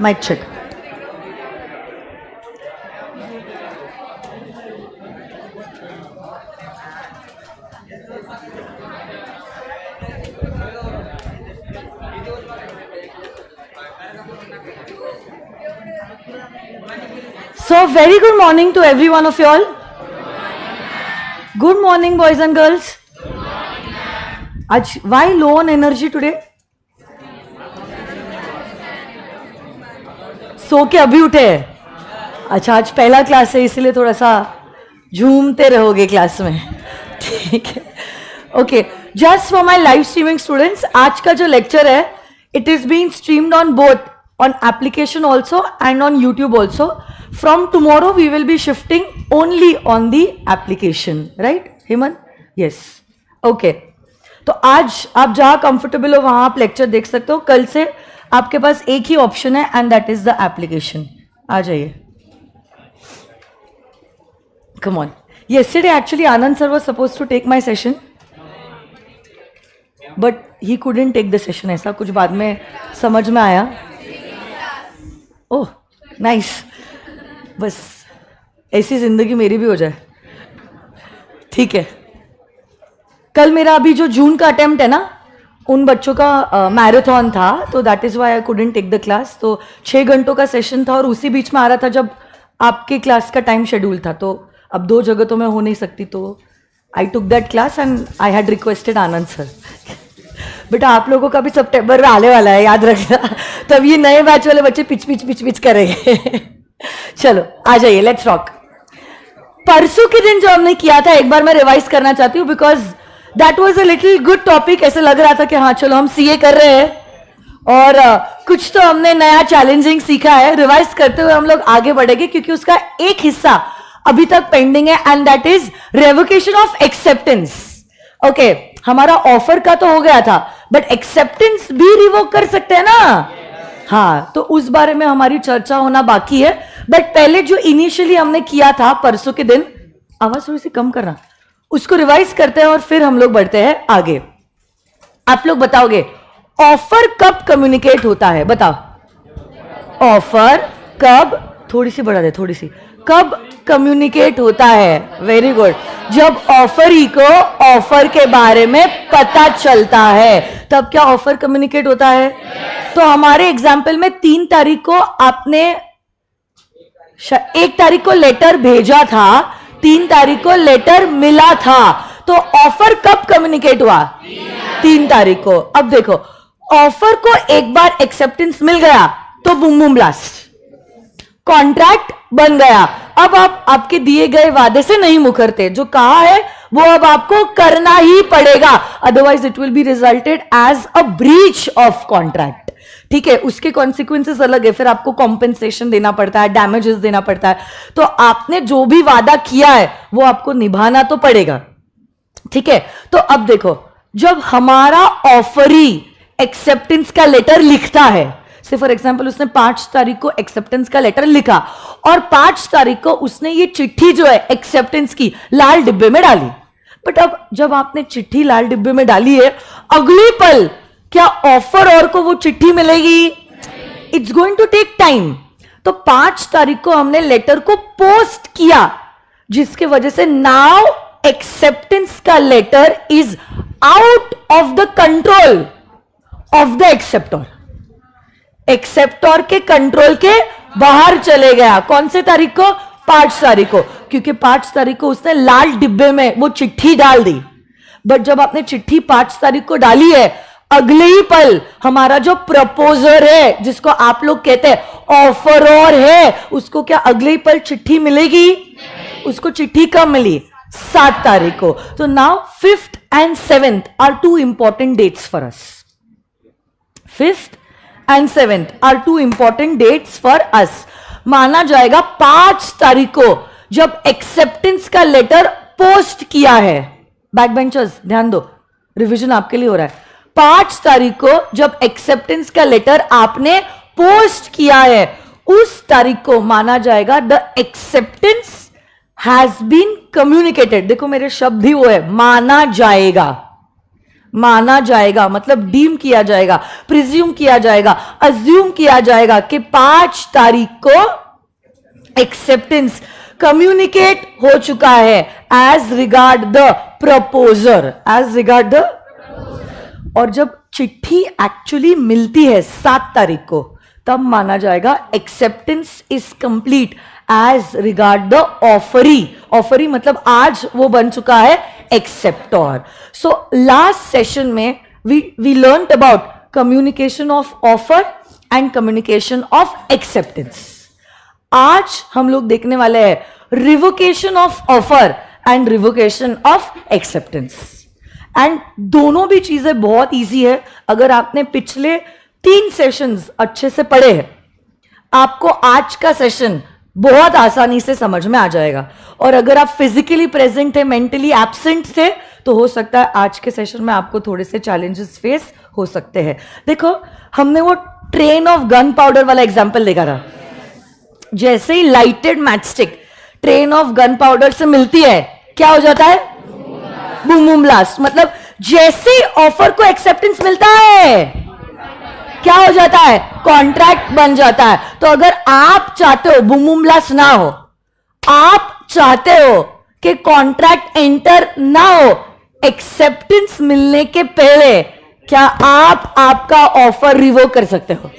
Mic check. So very good morning to every one of you all. Good morning boys and girls. Why low on energy today? सो के अभी उठे हैं? अच्छा, आज पहला class है इसलिए थोड़ा सा झूमते रहोगे क्लास में, ठीक है? Okay, just for my live streaming students, आज का जो लेक्चर है it is being streamed on both on application also and on YouTube also. From tomorrow we will be shifting only on the application, right Heman? Yes, okay. तो आज आप जहाँ comfortable हो वहाँ आप लेक्चर देख सकते हो. कल से आपके पास एक ही ऑप्शन है and that is the application. आ जाइए. Come on. Yesterday actually Anand sir was supposed to take my session but he couldn't take the session. ऐसा कुछ बाद में समझ में आया. ओह नाइस, बस ऐसी जिंदगी मेरी भी हो जाए, ठीक है. कल मेरा अभी जो जून का अटेम्प्ट है ना, उन बच्चों का मैराथन था, तो that is why I couldn't take the class. तो 6 घंटों का सेशन था और उसी बीच में आ रहा था जब आपके क्लास का टाइम शेड्यूल था. तो अब 2 जगह तो मैं हो नहीं सकती, तो I took that class and I had requested Anand sir. बेटा आप लोगों का भी सितंबर में आने वाला है, याद रखना. तब ये नए बैच वाले बच्चे पिच पिच करेंगे. चलो आ जाइए, लेट्स रॉक. परसों के दिन जो हमने किया था एक बार मैं रिवाइज करना चाहती हूँ because that was a little good topic. ऐसे लग रहा था कि हाँ चलो हम सीए कर रहे हैं और कुछ तो हमने नया चैलेंजिंग सीखा है. रिवाइज करते हुए हम लोग आगे बढ़ेंगे क्योंकि उसका एक हिस्सा अभी तक पेंडिंग है and that is revocation of acceptance. Okay, हमारा ऑफर का तो हो गया था बट एक्सेप्टेंस भी रिवोक कर सकते हैं ना. हाँ, तो उस बारे में हमारी चर्चा होना बाकी है. बट पहले जो इनिशियली हमने किया था परसों के दिन, आवाज थोड़ी सी कम करना, उसको रिवाइज करते हैं और फिर हम लोग बढ़ते हैं आगे. आप लोग बताओगे ऑफर कब कम्युनिकेट होता है? बताओ, ऑफर कब, थोड़ी सी बढ़ा दे, थोड़ी सी, कब कम्युनिकेट होता है? Very good. जब ऑफरी को ऑफर के बारे में पता चलता है तब क्या ऑफर कम्युनिकेट होता है? तो हमारे एग्जाम्पल में 3 तारीख को आपने 1 तारीख को लेटर भेजा था, 3 तारीख को लेटर मिला था, तो ऑफर कब कम्युनिकेट हुआ? 3 तारीख को. अब देखो, ऑफर को एक बार एक्सेप्टेंस मिल गया तो बूम बूम ब्लास्ट, कॉन्ट्रैक्ट बन गया. अब आप आपके दिए गए वादे से नहीं मुकरते, जो कहा है वो अब आपको करना ही पड़ेगा, otherwise it will be resulted as a breach of contract. ठीक है, उसके कॉन्सिक्वेंसेस अलग है, फिर आपको कॉम्पेंसेशन देना पड़ता है, डैमेजेस देना पड़ता है. तो आपने जो भी वादा किया है वो आपको निभाना तो पड़ेगा. ठीक है, तो अब देखो, जब हमारा ऑफरी एक्सेप्टेंस का लेटर लिखता है, से फॉर एग्जाम्पल उसने 5 तारीख को एक्सेप्टेंस का लेटर लिखा और 5 तारीख को उसने ये चिट्ठी जो है एक्सेप्टेंस की लाल डिब्बे में डाली. बट अब जब आपने चिट्ठी लाल डिब्बे में डाली है, अगले पल क्या ऑफर और को वो चिट्ठी मिलेगी? It's going to take time. तो 5 तारीख को हमने लेटर को पोस्ट किया, जिसके वजह से नाउ एक्सेप्टेंस का letter is out of the control of the acceptor. Acceptor के कंट्रोल के बाहर चले गया. कौन से तारीख को? 5 तारीख को, क्योंकि 5 तारीख को उसने लाल डिब्बे में वो चिट्ठी डाल दी. बट जब आपने चिट्ठी 5 तारीख को डाली है, अगले ही पल हमारा जो प्रपोजर है, जिसको आप लोग कहते हैं ऑफरर है, उसको क्या अगले ही पल चिट्ठी मिलेगी? उसको चिट्ठी कब मिली? 7 तारीख को. तो now 5th and 7th are 2 important dates for us. 5th and 7th are 2 important dates for us. माना जाएगा 5 तारीख को जब एक्सेप्टेंस का लेटर पोस्ट किया है. बैक बेंचर्स ध्यान दो, रिवीजन आपके लिए हो रहा है. 5 तारीख को जब एक्सेप्टेंस का लेटर आपने पोस्ट किया है, उस तारीख को माना जाएगा the acceptance has been communicated. देखो मेरे शब्द ही वो है, माना जाएगा. माना जाएगा, मतलब डीम किया जाएगा, प्रिज्यूम किया जाएगा, अज्यूम किया जाएगा कि 5 तारीख को एक्सेप्टेंस कम्युनिकेट हो चुका है as regard the proposer, as regard the. और जब चिट्ठी एक्चुअली मिलती है 7 तारीख को, तब माना जाएगा acceptance is complete as regard the offeree. Offeree मतलब आज वो बन चुका है एक्सेप्टर। सो लास्ट सेशन में we learn about communication of offer and communication of acceptance. आज हम लोग देखने वाले हैं revocation of offer and revocation of acceptance. And दोनों भी चीजें बहुत इजी है। अगर आपने पिछले 3 सेशंस अच्छे से पढ़े हैं, आपको आज का सेशन बहुत आसानी से समझ में आ जाएगा। और अगर आप फिजिकली प्रेजेंट है, मेंटली एब्सेंट थे, तो हो सकता है आज के सेशन में आपको थोड़े से चैलेंजेस फेस हो सकते हैं। देखो, हमने वो ट्रेन ऑफ गन पाउडर वाला एग्जांपल देखा था। जैसे ही lighted matchstick train of gun powder से मिलती है, क्या हो जाता है? Boom boom blast. मतलब जैसे ही ऑफर को एक्सेप्टेंस मिलता है, क्या हो जाता है? कॉन्ट्रैक्ट बन जाता है। तो अगर आप चाहते हो बूम बूम ब्लास्ट ना हो, आप चाहते हो कि कॉन्ट्रैक्ट एंटर ना हो, एक्सेप्टेंस मिलने के पहले क्या आप आपका ऑफर रिवोक कर सकते हो?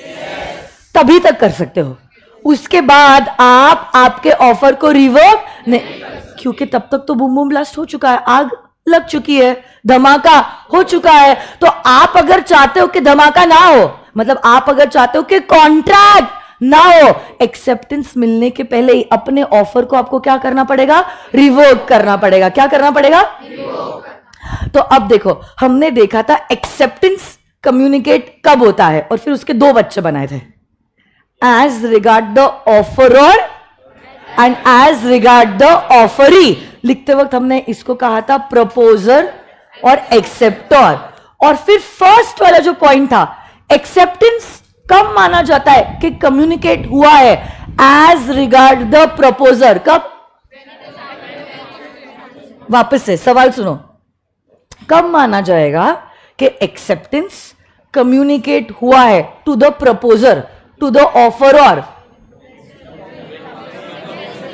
तभी तक कर सकते हो। उसके बाद आप आपके ऑफर को रिवोक नहीं, क्योंकि तब तक तो बूम बूम ब्लास्ट हो चुका है, आग लग चुकी है, धमाका हो चुका है। तो आप अगर चाहते हो कि धमाका ना हो, मतलब आप अगर चाहते हो कि कॉन्ट्रैक्ट ना हो, एक्सेप्टेंस मिलने के पहले ही अपने ऑफर को आपको क्या करना पड़ेगा? रिवोक करना पड़ेगा। क्या करना पड़ेगा? तो अब देखो, हमने देखा था एक्सेप्टेंस कम्युनिकेट कब होता है, और फिर उसके 2 बच्चे बनाए थे, as regard the offeror and as regard the offeree. लिखते वक्त हमने इसको कहा था प्रपोजर और एक्सेप्टर। और फिर फर्स्ट वाला जो पॉइंट था, एक्सेप्टेंस कब माना जाता है कि कम्युनिकेट हुआ है एज रिगार्ड द प्रपोजर? कब? वापस से सवाल सुनो, कब माना जाएगा कि एक्सेप्टेंस कम्युनिकेट हुआ है to the proposer, to the offeror?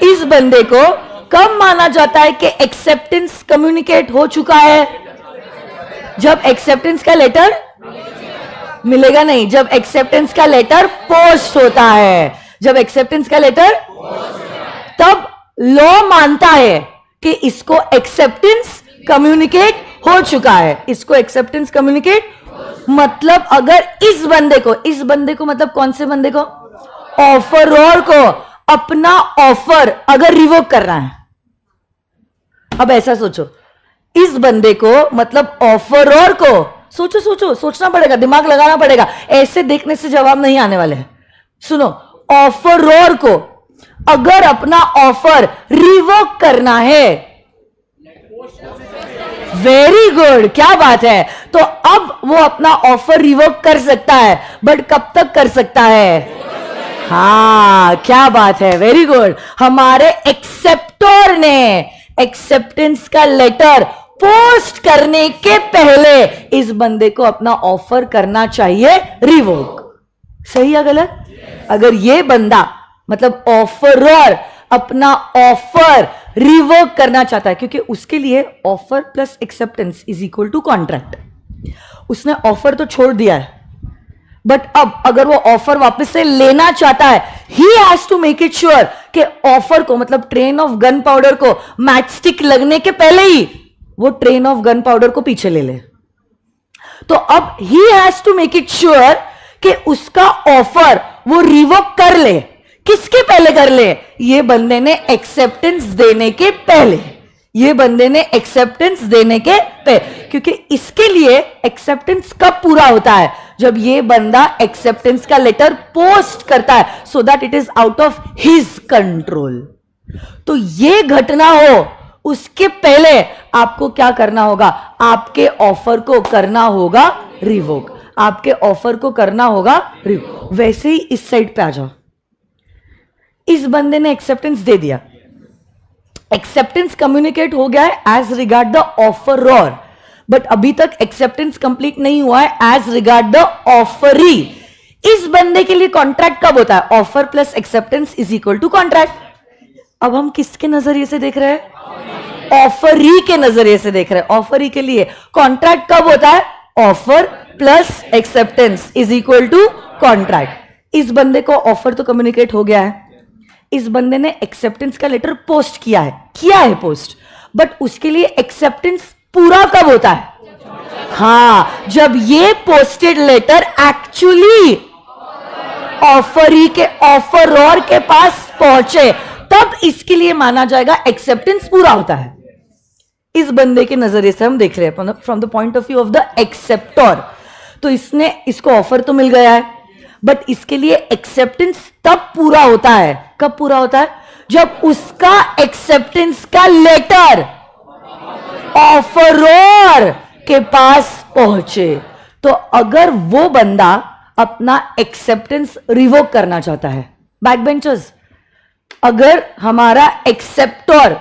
इस बंदे को कब माना जाता है कि एक्सेप्टेंस कम्युनिकेट हो चुका है? जब एक्सेप्टेंस का लेटर मिलेगा नहीं, जब एक्सेप्टेंस का लेटर पोस्ट होता है। जब एक्सेप्टेंस का लेटर, तब लॉ मानता है कि इसको एक्सेप्टेंस कम्युनिकेट हो चुका है, इसको एक्सेप्टेंस कम्युनिकेट। मतलब अगर इस बंदे को मतलब कौन से बंदे को? ऑफरर को अपना ऑफर अगर रिवोक करना है, अब ऐसा सोचो, इस बंदे को मतलब ऑफरर को, सोचना पड़ेगा, दिमाग लगाना पड़ेगा, ऐसे देखने से जवाब नहीं आने वाले हैं। सुनो, ऑफरर को अगर अपना ऑफर रिवोक करना है, वेरी गुड, क्या बात है। तो अब वो अपना ऑफर रिवोक कर सकता है, बट कब तक कर सकता है? हाँ, क्या बात है, वेरी गुड। हमारे एक्सेप्टर ने एक्सेप्टेंस का लेटर पोस्ट करने के पहले इस बंदे को अपना ऑफर करना चाहिए रिवोक। सही या गलत? अगर ये बंदा मतलब ऑफरर अपना ऑफर रिवोक करना चाहता है, क्योंकि उसके लिए offer plus acceptance is equal to contract. उसने ऑफर तो छोड़ दिया है, बट अब अगर वो ऑफर वापस से लेना चाहता है, he has to make it sure कि ऑफर को मतलब ट्रेन ऑफ गन पाउडर को मैचस्टिक लगने के पहले ही वो ट्रेन ऑफ गन पाउडर को पीछे ले ले। तो अब he has to make it sure कि उसका ऑफर वो रिवोक कर ले। किसके पहले कर ले? ये बंदे ने एक्सेप्टेंस देने के पहले, ये बंदे ने एक्सेप्टेंस देने के पहले, क्योंकि इसके लिए एक्सेप्टेंस कब पूरा होता है? जब ये बंदा एक्सेप्टेंस का लेटर पोस्ट करता है, so that it is out of his control. तो ये घटना हो उसके पहले आपको क्या करना होगा? आपके ऑफर को करना होगा रिवोक, आपके ऑफर को करना होगा रिवोक। वैसे ही इस साइड पे आ जाओ, इस बंदे ने एक्सेप्टेंस दे दिया, एक्सेप्टेंस कम्युनिकेट हो गया है as regard the offeror, but अभी तक एक्सेप्टेंस कंप्लीट नहीं हुआ है एज रिगार्ड द ऑफरी। इस बंदे के लिए कॉन्ट्रैक्ट कब होता है? Offer plus acceptance is equal to contract. अब हम किसके नजरिए से देख रहे हैं? ऑफरी के नजरिए से देख रहे हैं। ऑफरी के लिए कॉन्ट्रैक्ट कब होता है? Offer plus acceptance is equal to contract. इस बंदे को ऑफर तो कम्युनिकेट हो गया है, इस बंदे ने एक्सेप्टेंस का लेटर पोस्ट किया है पोस्ट, बट उसके लिए एक्सेप्टेंस पूरा कब होता है? हाँ, जब ये पोस्टेड लेटर एक्चुअली ऑफरी के ऑफरर के पास पहुंचे, तब इसके लिए माना जाएगा एक्सेप्टेंस पूरा होता है। इस बंदे के नजरिए से हम देख रहे हैं from the point of view of the acceptor. तो इसको ऑफर तो मिल गया है, बट इसके लिए एक्सेप्टेंस तब पूरा होता है। कब पूरा होता है? जब उसका एक्सेप्टेंस का लेटर ऑफरर के पास पहुंचे। तो अगर वो बंदा अपना एक्सेप्टेंस रिवोक करना चाहता है, बैक बेंचर्स, अगर हमारा एक्सेप्टर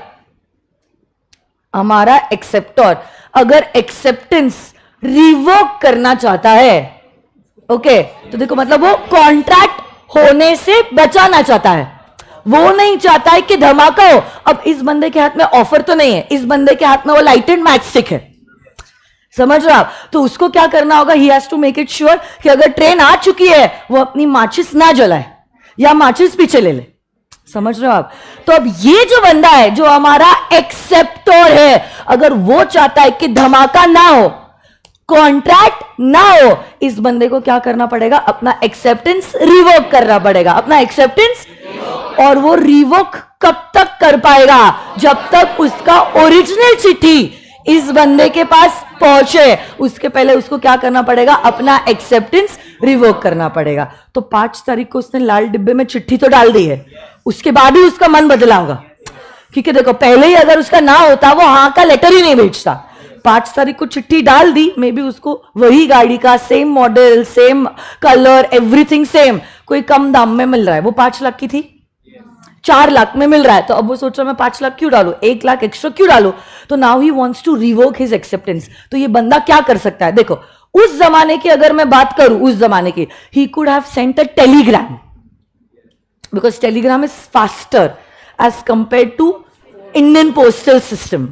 अगर एक्सेप्टेंस रिवोक करना चाहता है, ओके, तो देखो मतलब वो कॉन्ट्रैक्ट होने से बचाना चाहता है। वो नहीं चाहता है कि धमाका हो। अब इस बंदे के हाथ में ऑफर तो नहीं है, इस बंदे के हाथ में वो लाइटेड मैच स्टिक है, समझ रहे हो आप? तो उसको क्या करना होगा? He has to make it sure कि अगर ट्रेन आ चुकी है वो अपनी माचिस ना जलाए या माचिस पीछे ले ले, समझ रहे हो आप? तो अब ये जो बंदा है, जो हमारा एक्सेप्टर है, अगर वो चाहता है कि धमाका ना हो, कॉन्ट्रैक्ट ना हो, इस बंदे को क्या करना पड़ेगा? अपना एक्सेप्टेंस रिवोक करना पड़ेगा, अपना एक्सेप्टेंस। और वो रिवोक कब तक कर पाएगा? जब तक उसका ओरिजिनल चिट्ठी इस बंदे के पास पहुंचे। उसके पहले उसको क्या करना पड़ेगा? अपना एक्सेप्टेंस रिवोक करना पड़ेगा। तो 5 तारीख को उसने लाल डिब्बे में चिट्ठी तो डाल दी है, उसके बाद ही उसका मन बदला होगा, क्योंकि देखो पहले ही अगर उसका ना होता वो हाँ का लेटर ही नहीं भेजता। 5 तारीख को चिट्ठी डाल दी, मे बी उसको वही गाड़ी का same model, same colour, everything same, कोई कम दाम में मिल रहा है। वो 5 लाख की थी, 4 लाख में मिल रहा है। तो अब वो सोच रहा है मैं 5 लाख क्यों डालू, 1 लाख एक्स्ट्रा क्यों डालू? तो now he wants to revoke his acceptance. तो ये बंदा क्या कर सकता है? देखो उस जमाने की अगर मैं बात करूं, उस जमाने की, he could have sent a telegram, because telegram is faster as compare to Indian postal system.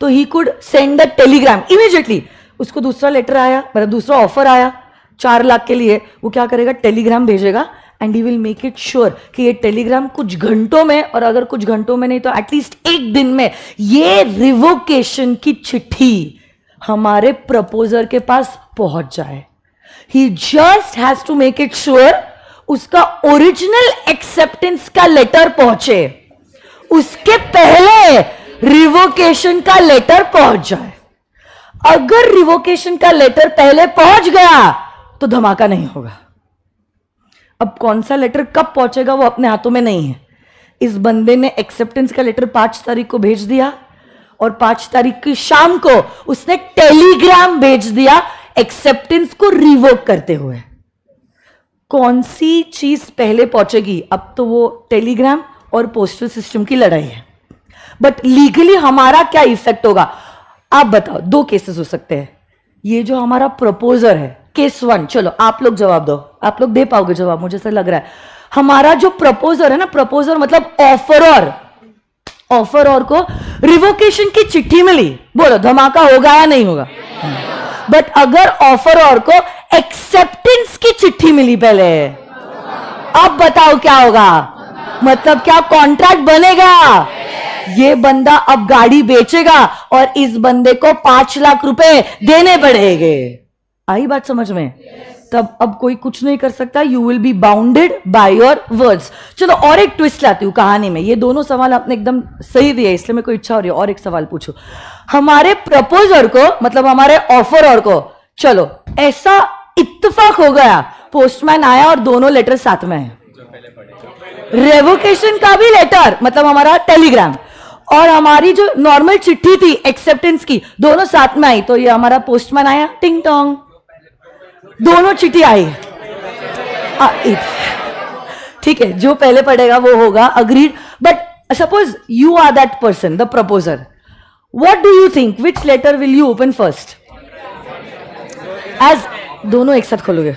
तो he could send the telegram immediately. उसको दूसरा लेटर आया, मतलब दूसरा ऑफर आया 4 लाख के लिए, वो क्या करेगा? टेलीग्राम भेजेगा and he will make it sure कि ये टेलीग्राम कुछ घंटों में, और अगर कुछ घंटों में नहीं तो एटलीस्ट 1 दिन में, ये रिवोकेशन की चिट्ठी हमारे प्रपोजर के पास पहुंच जाए। He just has to make it sure उसका ओरिजिनल एक्सेप्टेंस का लेटर पहुंचे, उसके पहले रिवोकेशन का लेटर पहुंच जाए। अगर रिवोकेशन का लेटर पहले पहुंच गया तो धमाका नहीं होगा। अब कौन सा लेटर कब पहुंचेगा वो अपने हाथों में नहीं है। इस बंदे ने एक्सेप्टेंस का लेटर 5 तारीख को भेज दिया, और 5 तारीख की शाम को उसने टेलीग्राम भेज दिया एक्सेप्टेंस को रिवोक करते हुए। कौन सी चीज पहले पहुंचेगी? अब तो वो टेलीग्राम और पोस्टल सिस्टम की लड़ाई है, बट लीगली हमारा क्या इफेक्ट होगा? आप बताओ। 2 केसेस हो सकते हैं। ये जो हमारा प्रपोजर है, केस 1, चलो आप लोग जवाब दो, आप लोग दे पाओगे जवाब, मुझे ऐसा लग रहा है। हमारा जो प्रपोजर है ना, प्रपोजर मतलब ऑफरर को रिवोकेशन की चिट्ठी मिली, बोलो धमाका होगा या नहीं होगा? बट अगर ऑफरर को एक्सेप्टेंस की चिट्ठी मिली पहले, अब बताओ क्या होगा? मतलब क्या कॉन्ट्रैक्ट बनेगा? ये बंदा अब गाड़ी बेचेगा और इस बंदे को 5 लाख रुपए देने पड़ेंगे। आई बात समझ में? तब अब कोई कुछ नहीं कर सकता। You will be bounded by your words. चलो और एक ट्विस्ट लाती हूं कहानी में। ये दोनों सवाल आपने एकदम सही दिए, इसलिए मेरे को इच्छा हो रही है और एक सवाल पूछो। हमारे प्रपोजर को, मतलब हमारे ऑफरर को, चलो ऐसा इत्तेफाक हो गया, पोस्टमैन आया और दोनों लेटर साथ में है, रेवोकेशन का भी लेटर, मतलब हमारा टेलीग्राम, और हमारी जो नॉर्मल चिट्ठी थी एक्सेप्टेंस की, दोनों साथ में आई। तो ये हमारा पोस्टमैन आया, टिंग टोंग, दोनों चिट्ठी आई। ठीक है, जो पहले पढ़ेगा वो होगा, agreed. But suppose you are that person, the proposer, what do you think, which letter will you open first? As दोनों एक साथ खोलोगे?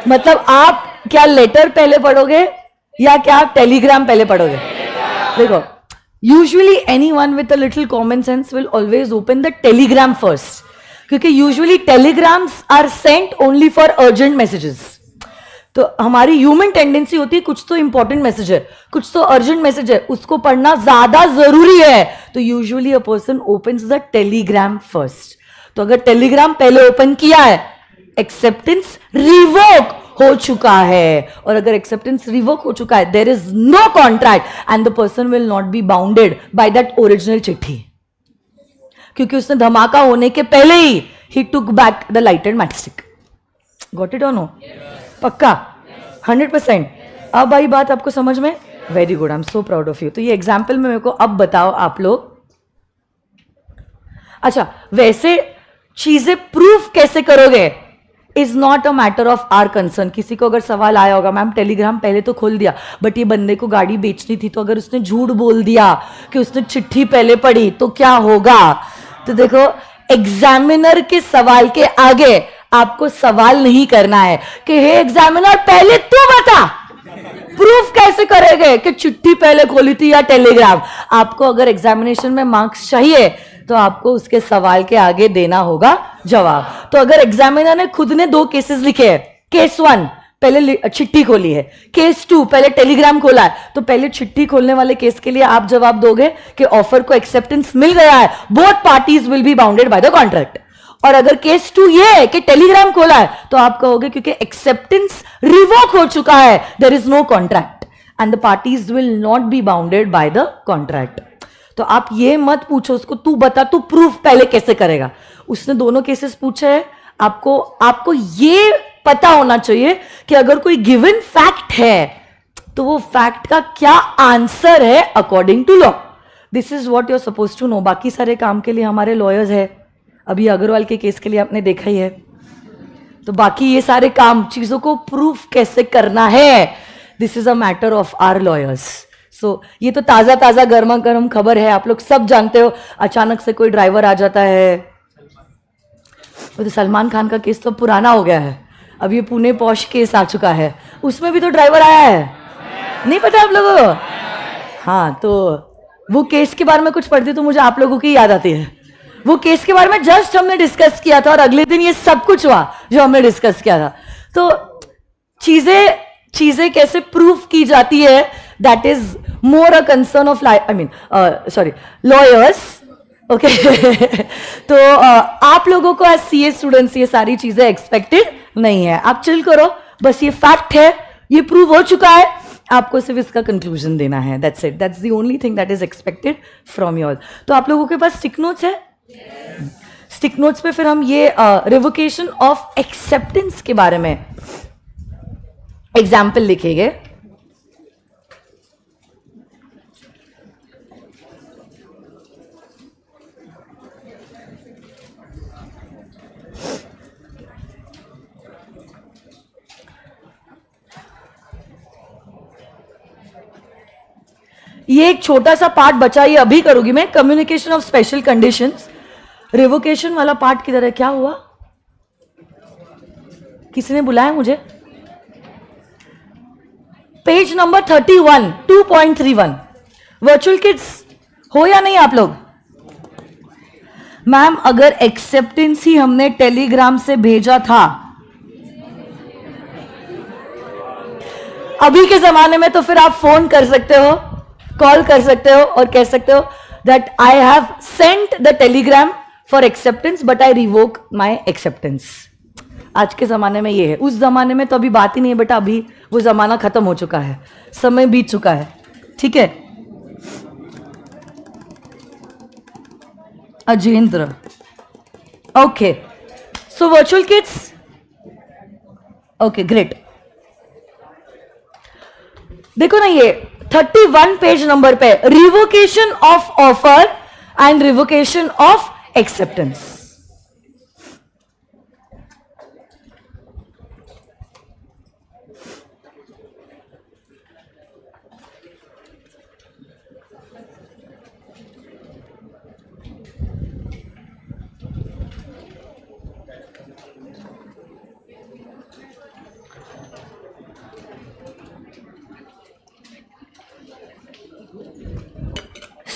मतलब आप क्या लेटर पहले पढ़ोगे या क्या आप टेलीग्राम पहले पढ़ोगे? देखो, usually anyone with a little common sense will always open the telegram first, क्योंकि usually telegrams are sent only for urgent messages. तो हमारी ह्यूमन टेंडेंसी होती है कुछ तो इंपॉर्टेंट मैसेज है, कुछ तो अर्जेंट मैसेज है, उसको पढ़ना ज्यादा जरूरी है, तो usually a person opens the telegram first. तो अगर टेलीग्राम पहले ओपन किया है, एक्सेप्टेंस रिवोक हो चुका है, और अगर एक्सेप्टेंस रिवोक हो चुका है, there is no contract and the person will not be bounded by that original चिट्ठी, क्योंकि उसने धमाका होने के पहले ही he took back the lighted matchstick. Got it और नो? पक्का 100%. अब आई बात आपको समझ में? Very good, I am so proud of you. तो ये एग्जाम्पल में मेरे को अब बताओ आप लोग. अच्छा, वैसे चीजें प्रूफ कैसे करोगे is not a matter of our concern. किसी को अगर सवाल आया होगा, मैम टेलीग्राम पहले तो खोल दिया बट ये बंदे को गाड़ी बेचनी थी, तो अगर उसने झूठ बोल दिया कि उसने चिट्ठी पहले पढ़ी तो क्या होगा? तो देखो, एग्जामिनर के सवाल के आगे आपको सवाल नहीं करना है कि हे एग्जामिनर पहले तू बता प्रूफ कैसे करेंगे कि चिट्ठी पहले खोली थी या टेलीग्राम. आपको अगर एग्जामिनेशन में मार्क्स चाहिए तो आपको उसके सवाल के आगे देना होगा जवाब. तो अगर एग्जामिनर ने खुद ने 2 केसेस लिखे हैं, केस 1 पहले चिट्ठी खोली है, केस 2 पहले टेलीग्राम खोला है, तो पहले चिट्ठी खोलने वाले केस के लिए आप जवाब दोगे कि ऑफर को एक्सेप्टेंस मिल गया है, both parties will be bounded by the contract. और अगर केस 2 ये है कि टेलीग्राम खोला है, तो आप कहोगे क्योंकि एक्सेप्टेंस रिवोक हो चुका है, there is no contract and the parties will not be bounded by the contract. तो आप ये मत पूछो उसको, तू बता तू प्रूफ पहले कैसे करेगा. उसने दोनों केसेस पूछे हैं, आपको ये पता होना चाहिए कि अगर कोई गिवन फैक्ट है तो वो फैक्ट का क्या आंसर है according to law. This is what you are suppose to know. बाकी सारे काम के लिए हमारे लॉयर्स है. अभी अग्रवाल के केस के लिए आपने देखा ही है. तो बाकी ये सारे काम, चीजों को प्रूफ कैसे करना है, this is a matter of our lawyers. So ये तो ताजा ताजा गर्मा गर्म खबर है, आप लोग सब जानते हो. अचानक से कोई ड्राइवर आ जाता है. तो सलमान खान का केस तो पुराना हो गया है, अब ये पुणे पॉश केस आ चुका है, उसमें भी तो ड्राइवर आया है. नहीं पता आप लोगों को? हाँ, तो वो केस के बारे में कुछ पढ़ती तो मुझे आप लोगों की याद आती है. वो केस के बारे में जस्ट हमने डिस्कस किया था और अगले दिन ये सब कुछ हुआ जो हमने डिस्कस किया था. तो चीजें कैसे प्रूफ की जाती है, that is more a concern of lawyers. Okay. तो आप लोगों को एज सीए स्टूडेंट्स ये सारी चीजें एक्सपेक्टेड नहीं है. आप चिल करो, बस ये फैक्ट है, ये प्रूव हो चुका है, आपको सिर्फ इसका कंक्लूजन देना है. That's it. That's the only thing that is expected from you all. तो आप लोगों के पास स्टिक नोट्स है? स्टिक नोट्स पे फिर हम ये रिवोकेशन ऑफ एक्सेप्टेंस के बारे में एग्जाम्पल लिखेंगे. ये एक छोटा सा पार्ट बचा, ये अभी करूंगी मैं. Communication of special conditions. Revocation वाला पार्ट किधर है? क्या हुआ? किसी ने बुलाया मुझे? Page number 31, 2.31. वर्चुअल किड्स हो या नहीं आप लोग? मैम अगर एक्सेप्टेंस ही हमने टेलीग्राम से भेजा था अभी के जमाने में, तो फिर आप फोन कर सकते हो, कॉल कर सकते हो और कह सकते हो that I have sent the Telegram for acceptance but I revoke my acceptance. आज के जमाने में ये है. उस जमाने में तो अभी बात ही नहीं है बेटा, अभी वो जमाना खत्म हो चुका है, समय बीत चुका है. ठीक है. Ajendra. Okay. So virtual kids. Okay great. देखो ना, ये 31 पेज नंबर पे revocation of offer and revocation of acceptance.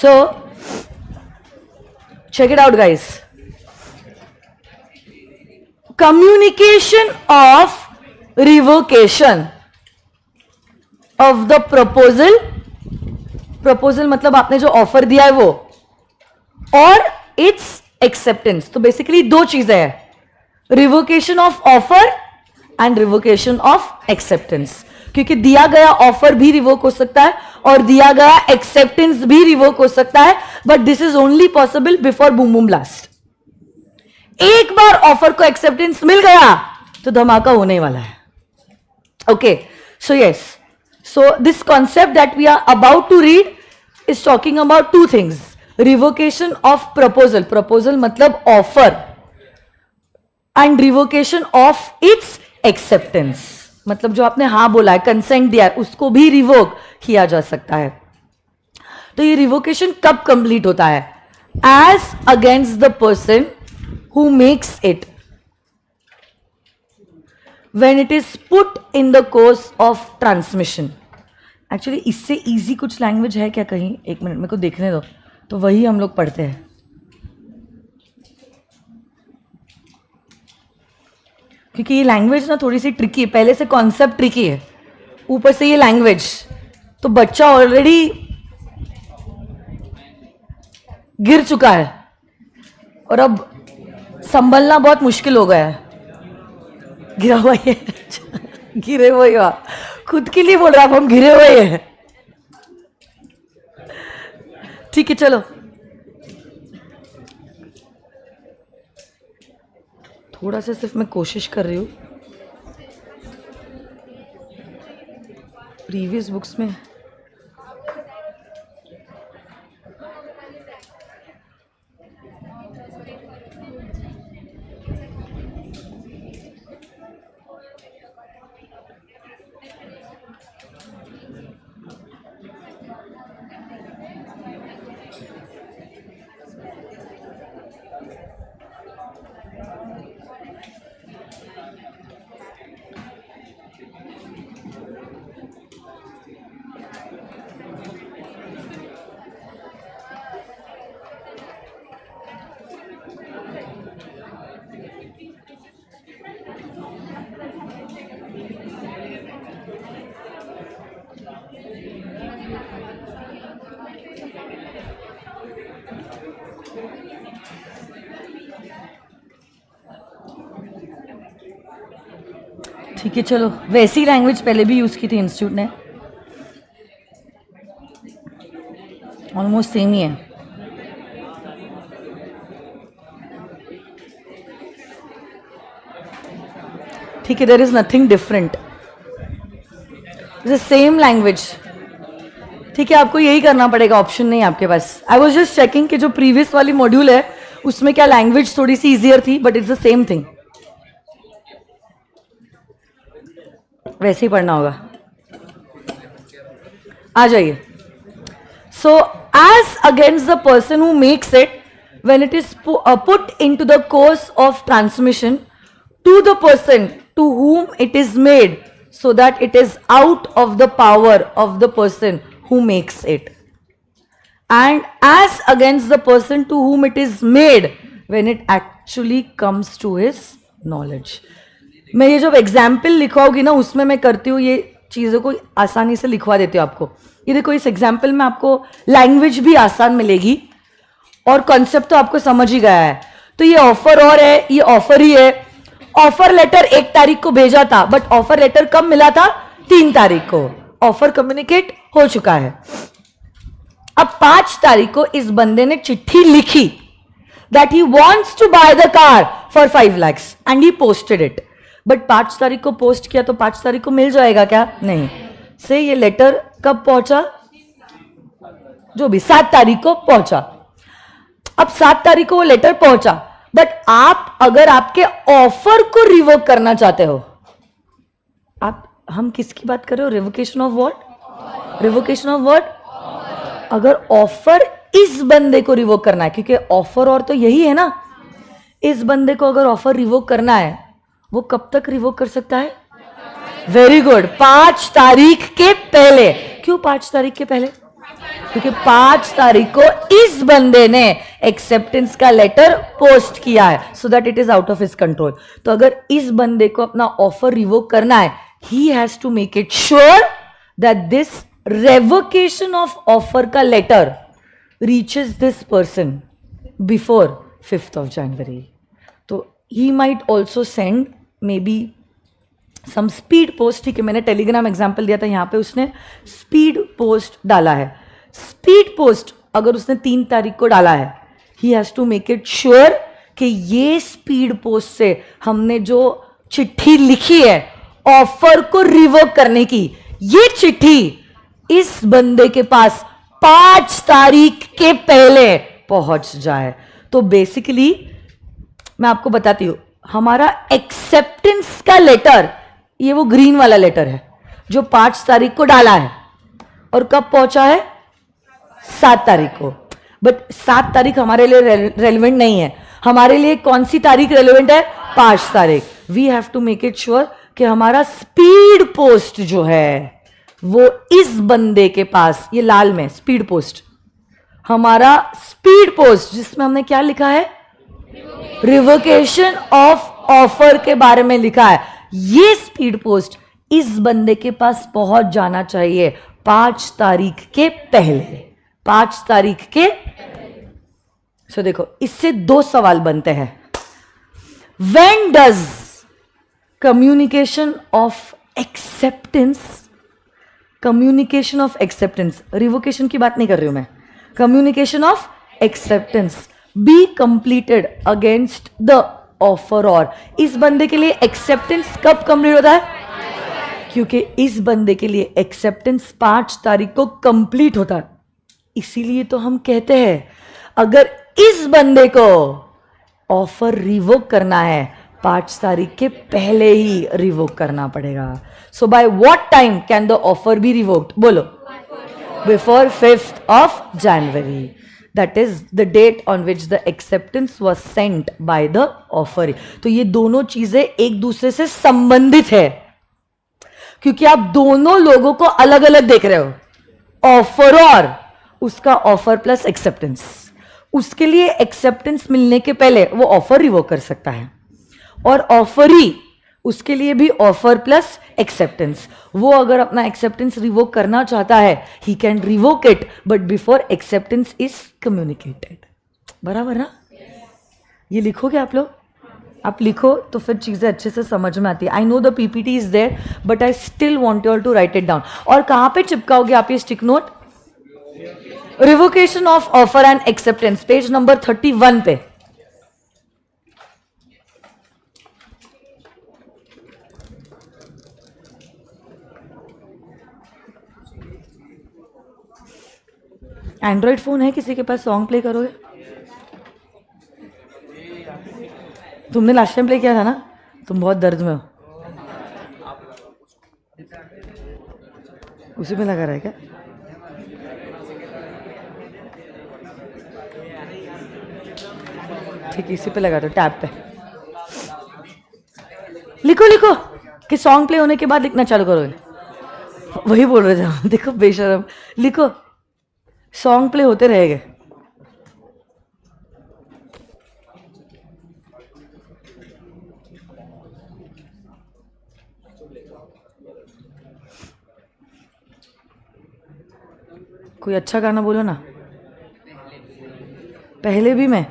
So check it out, guys. Communication of revocation of the proposal. Proposal मतलब आपने जो ऑफर दिया है वो, और इट्स एक्सेप्टेंस. तो बेसिकली दो चीजें हैं, revocation of offer and revocation of acceptance. क्योंकि दिया गया ऑफर भी रिवोक हो सकता है और दिया गया एक्सेप्टेंस भी रिवोक हो सकता है, but this is only possible before boom boom blast. एक बार ऑफर को एक्सेप्टेंस मिल गया तो धमाका होने वाला है. Okay, so yes, so this concept that we are about to read is talking about two things: revocation of proposal, proposal matlab offer, and revocation of its acceptance, मतलब जो आपने हाँ बोला है, कंसेंट दिया है, उसको भी रिवोक किया जा सकता है. तो ये रिवोकेशन कब कंप्लीट होता है? As against the person who makes it, when it is put in the course of transmission. Actually इससे इजी कुछ लैंग्वेज है क्या कहीं? एक मिनट मेरे को देखने दो, तो वही हम लोग पढ़ते हैं. क्योंकि ये लैंग्वेज ना थोड़ी सी ट्रिकी है, पहले से कॉन्सेप्ट ट्रिकी है, ऊपर से ये लैंग्वेज, तो बच्चा ऑलरेडी गिर चुका है और अब संभलना बहुत मुश्किल हो गया है. गिरा हुआ है गिरे हुए हो, खुद के लिए बोल रहा, अब हम गिरे हुए हैं. ठीक है, चलो थोड़ा सा सिर्फ मैं कोशिश कर रही हूँ. प्रीवियस बुक्स में ठीक है, चलो वैसी लैंग्वेज पहले भी यूज की थी इंस्टीट्यूट ने, ऑलमोस्ट सेम ही है. ठीक है, there is nothing different, same language. ठीक है, आपको यही करना पड़ेगा, ऑप्शन नहीं आपके पास. आई वॉज जस्ट चेकिंग कि जो प्रीवियस वाली मॉड्यूल है उसमें क्या लैंग्वेज थोड़ी सी इजियर थी, but it's the same thing. वैसे ही पढ़ना होगा. आ जाइए. So as against the person who makes it when it is put into the course of transmission to the person to whom it is made, so that it is out of the power of the person who makes it, and as against the person to whom it is made when it actually comes to his knowledge. मैं ये जब example लिखवाऊंगी ना, उसमें मैं करती हूँ ये चीज़ों को आसानी से लिखवा देती हूँ आपको. ये देखो, इस एग्जाम्पल में आपको लैंग्वेज भी आसान मिलेगी और कॉन्सेप्ट तो आपको समझ ही गया है. तो ये ऑफर और है, ये ऑफर ही है. ऑफर लेटर 1 तारीख को भेजा था, बट ऑफर लेटर कब मिला था? 3 तारीख को. ऑफर कम्युनिकेट हो चुका है. अब 5 तारीख को इस बंदे ने चिट्ठी लिखी that he wants to buy the car for 5 lakhs and he posted it. But 5 तारीख को पोस्ट किया तो 5 तारीख को मिल जाएगा क्या? नहीं. से ये लेटर कब पहुंचा? जो भी 7 तारीख को पहुंचा. अब 7 तारीख को वो लेटर पहुंचा, बट आप अगर आपके ऑफर को रिवोक करना चाहते हो, हम किसकी बात कर रहे हो? Revocation of what? Revocation of what? अगर ऑफर इस बंदे को रिवोक करना है, क्योंकि ऑफर और तो यही है ना, इस बंदे को अगर ऑफर रिवोक करना है, वो कब तक रिवोक कर सकता है? वेरी गुड, 5 तारीख के पहले. क्यों 5 तारीख के पहले? क्योंकि 5 तारीख को इस बंदे ने एक्सेप्टेंस का लेटर पोस्ट किया है, so that it is out of his control. तो अगर इस बंदे को अपना ऑफर रिवोक करना है, he has to make it sure that this revocation of offer का letter reaches this person before 5th of January. तो he might also send maybe some speed post। ठीक है, मैंने टेलीग्राम एग्जाम्पल दिया था, यहां पे उसने स्पीड पोस्ट डाला है। स्पीड पोस्ट अगर उसने 3 तारीख को डाला है, he has to make it sure कि ये स्पीड पोस्ट से हमने जो चिट्ठी लिखी है ऑफर को रिवोक करने की, ये चिट्ठी इस बंदे के पास 5 तारीख के पहले पहुंच जाए। तो बेसिकली मैं आपको बताती हूं, हमारा एक्सेप्टेंस का लेटर, ये वो ग्रीन वाला लेटर है जो 5 तारीख को डाला है, और कब पहुंचा है? 7 तारीख को। बट 7 तारीख हमारे लिए रेलिवेंट नहीं है। हमारे लिए कौन सी तारीख रेलिवेंट है? 5 तारीख। We have to make it sure कि हमारा स्पीड पोस्ट जो है वो इस बंदे के पास, ये लाल में स्पीड पोस्ट, हमारा स्पीड पोस्ट जिसमें हमने क्या लिखा है? रिवोकेशन ऑफ ऑफर के बारे में लिखा है, ये स्पीड पोस्ट इस बंदे के पास पहुंच जाना चाहिए 5 तारीख के पहले। 5 तारीख के सो देखो, इससे 2 सवाल बनते हैं। When does communication of acceptance, communication of acceptance, revocation की बात नहीं कर रही हूं मैं, communication of acceptance be completed against the offer. और इस बंदे के लिए एक्सेप्टेंस कब कंप्लीट होता है? क्योंकि इस बंदे के लिए एक्सेप्टेंस 5 तारीख को कंप्लीट होता है। इसीलिए तो हम कहते हैं अगर इस बंदे को ऑफर रिवोक करना है 5 तारीख के पहले ही रिवोक करना पड़ेगा। So by what time can the offer be revoked? बोलो, before 5th of January. That is the date on which the acceptance was sent by the offeree. तो ये दोनों चीजें एक दूसरे से संबंधित है, क्योंकि आप दोनों लोगों को अलग अलग देख रहे हो, ऑफर और उसका ऑफर प्लस एक्सेप्टेंस। उसके लिए एक्सेप्टेंस मिलने के पहले वो ऑफर रिवोक कर सकता है, और ऑफरी उसके लिए भी ऑफर प्लस एक्सेप्टेंस। वो अगर अपना एक्सेप्टेंस रिवोक करना चाहता है, he can revoke it, but before acceptance is communicated. बराबर ना? ये लिखोगे आप लोग? आप लिखो तो फिर चीजें अच्छे से समझ में आती है। I know the PPT is there, but I still want you all to write it down. और कहां पे चिपकाओगे आप ये stick note? Revocation of offer and acceptance, page number 31 पे। एंड्रॉइड फोन है किसी के पास? सॉन्ग प्ले करोगे? तुमने लास्ट टाइम प्ले किया था ना? तुम बहुत दर्द में हो। उसी में लगा रहा है क्या? ठीक है, इसी पे लगा दो, टैब पे। लिखो लिखो कि सॉन्ग प्ले होने के बाद लिखना चालू करोगे। वही बोल रहे थे हम। देखो बेशरम, लिखो सॉन्ग प्ले होते रहेंगे। कोई अच्छा गाना बोलो ना। पहले भी मैं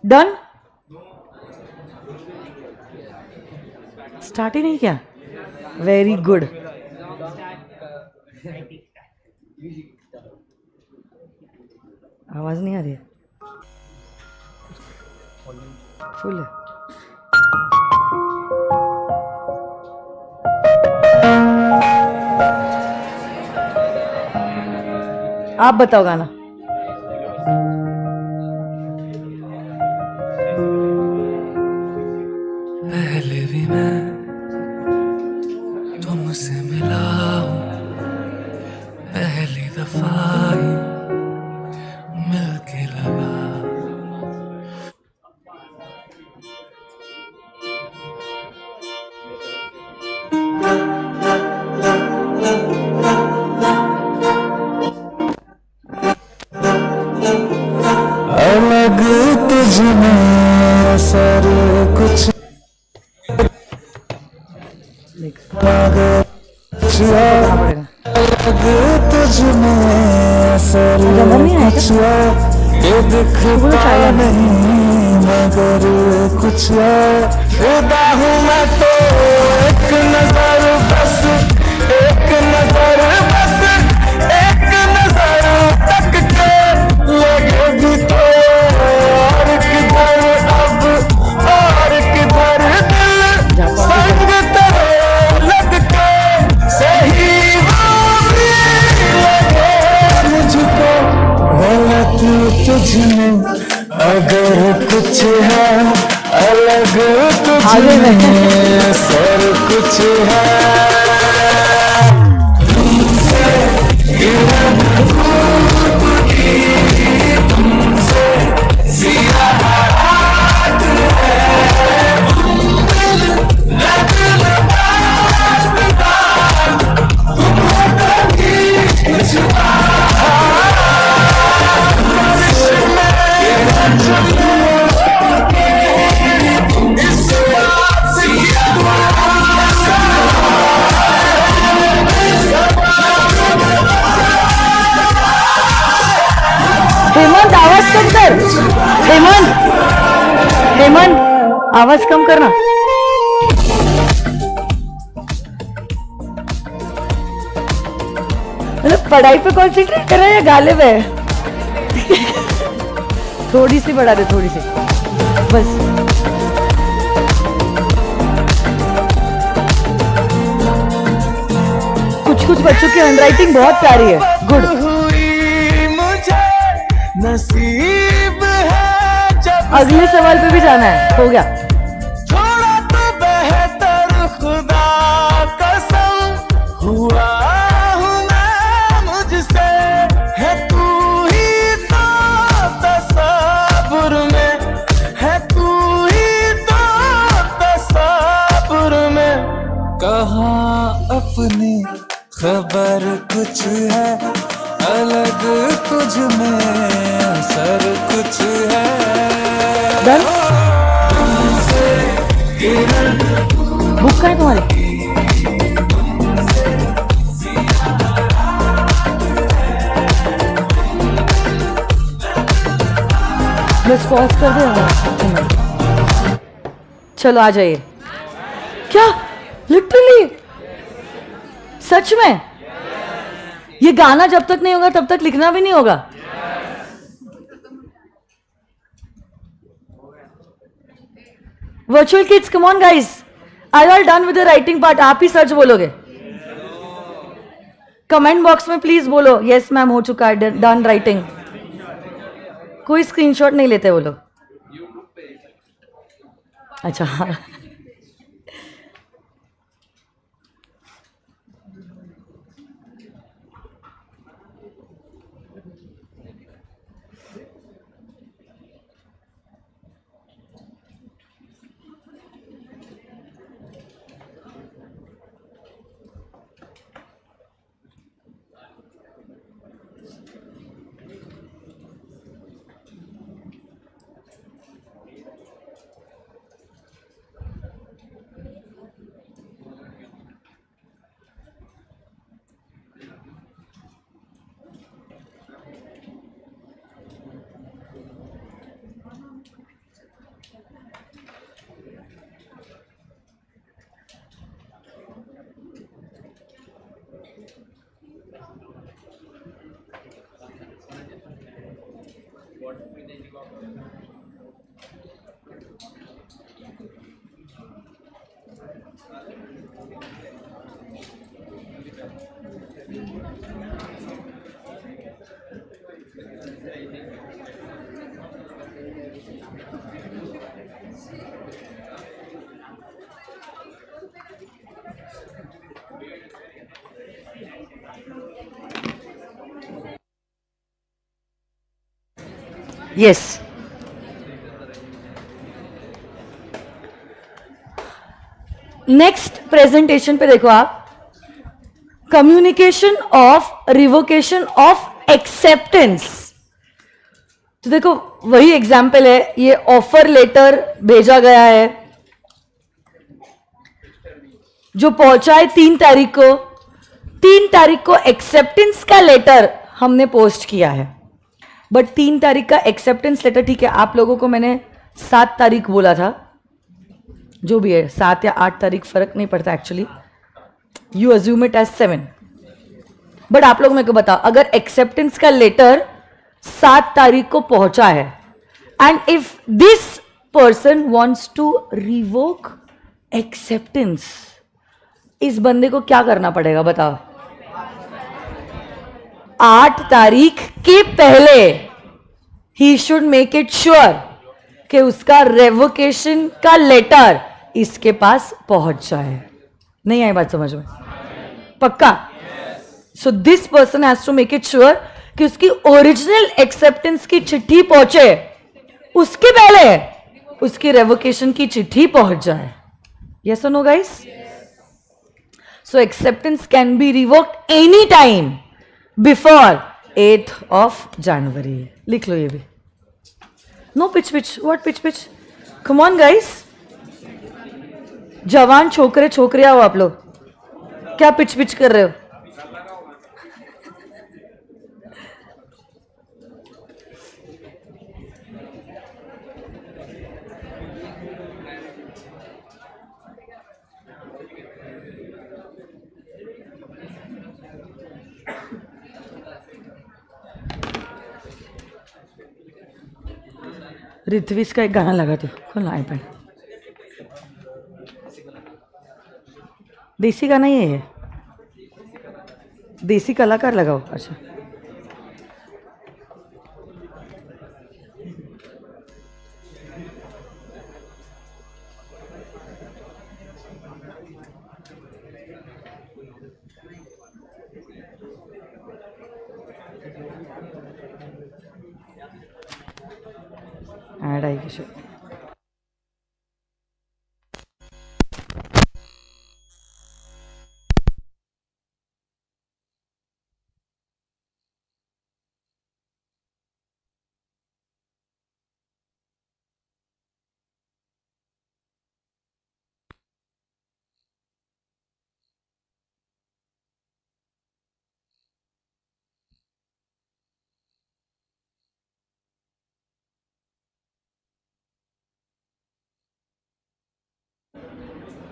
डन। स्टार्ट ही नहीं किया? Very good. आवाज नहीं आ रही है? फुल है। आप बताओ गाना। पहले भी मैं तुमसे मिला ही मिलके लगा। अलग तुझ में असर कुछ अलग तुझ में असर कुछ ये दिखता नहीं मगर कुछ खुदा हूँ मैं तो एक नजर बस एक नजर बस एक नजर तक के लगेगी तो और किधर अब और किधर दिल संग तेरे लग के सही लगे मुझको गलत तुझ में अगर कुछ है अलग तुझ में सर कुछ है तुमसे तुमसे सिया हाथ है हेमंत आवाज कम कर। हेमंत आवाज कम करना। मतलब पढ़ाई पे कॉन्सेंट्रेट कर रहा है या गाले पे? थोड़ी सी बढ़ा दे, थोड़ी सी बस। कुछ बच्चों की हैंडराइटिंग बहुत प्यारी है। गुड। नसीब है जब अगले सवाल पे भी जाना है। हो गया। थोड़ा तो बेहतर खुदा कसम हुआ हूँ मैं मुझसे है तू ही तो तसव्वुर में है तू ही तो तसव्वुर में कहाँ अपनी खबर कुछ है अलग तुझ में सर कुछ है बुक का है तुम्हारी? बस पॉज कर दे। चलो आ जाइए। क्या लिटरली सच में? ये गाना जब तक नहीं होगा तब तक लिखना भी नहीं होगा। Virtual kids, come on guys, I R done with the writing part. आप ही सच बोलोगे। कमेंट बॉक्स में प्लीज बोलो यस मैम हो चुका है, डन राइटिंग। कोई स्क्रीनशॉट नहीं लेते वो लोग। अच्छा यस, नेक्स्ट प्रेजेंटेशन पे देखो आप, communication of revocation of acceptance. तो देखो वही एग्जाम्पल है, ये ऑफर लेटर भेजा गया है जो पहुंचा है 3 तारीख को। 3 तारीख को एक्सेप्टेंस का लेटर हमने पोस्ट किया है, बट 3 तारीख का एक्सेप्टेंस लेटर, ठीक है आप लोगों को मैंने 7 तारीख बोला था, जो भी है 7 या 8 तारीख फर्क नहीं पड़ता actually, you assume it as 7। But आप लोग मेरे को बताओ, अगर एक्सेप्टेंस का लेटर 7 तारीख को पहुंचा है and if this person wants to revoke acceptance, इस बंदे को क्या करना पड़ेगा बताओ? 8 तारीख के पहले he should make it sure कि उसका रेवोकेशन का लेटर इसके पास पहुंच जाए। नहीं आई बात समझ में? पक्का? So this person has to make it sure कि उसकी ओरिजिनल एक्सेप्टेंस की चिट्ठी पहुंचे, उसके पहले उसकी रेवोकेशन की चिट्ठी पहुंच जाए। यस और no guys? So acceptance can be revoked any time before 8th of January। लिख लो ये भी। No pitch pitch, what pitch pitch? Come on guys, जवान छोकरे छोकरियां हो आप लोग, क्या पिच पिच कर रहे हो? ऋत्विज का एक गाना लगा दो, खोल आईपैड। देसी गाना ये है, देसी कलाकार लगाओ। अच्छा ऐड आएगी शायद।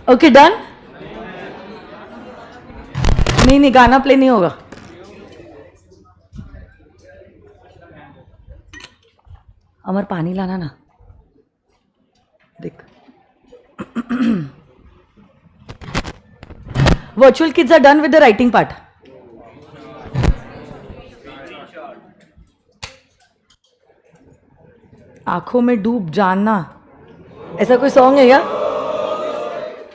Okay done? नहीं नहीं, गाना प्ले नहीं होगा। अमर पानी लाना ना, देख। Virtual kids are done with the writing part. आंखों में डूब जानना, ऐसा कोई सॉन्ग है क्या?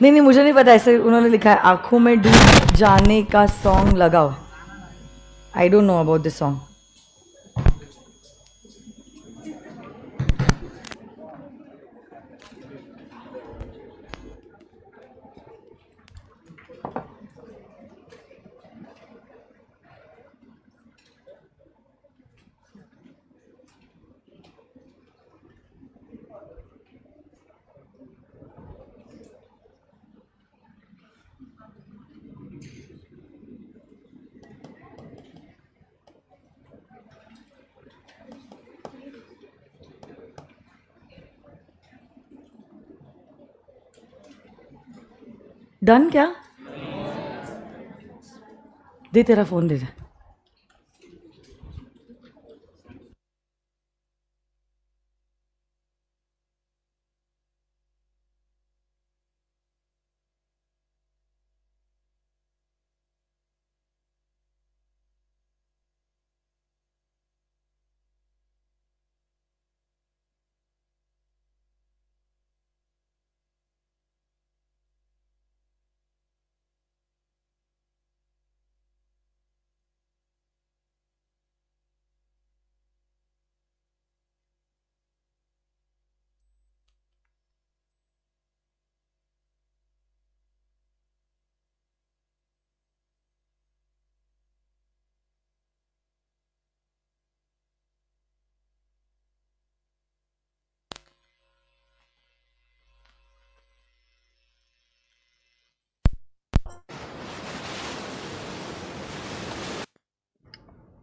नहीं नहीं, मुझे नहीं पता, ऐसे उन्होंने लिखा है आंखों में डूब जाने का सॉन्ग लगाओ। आई don't know about this song. Done क्या? दे तेरा फोन दे दे।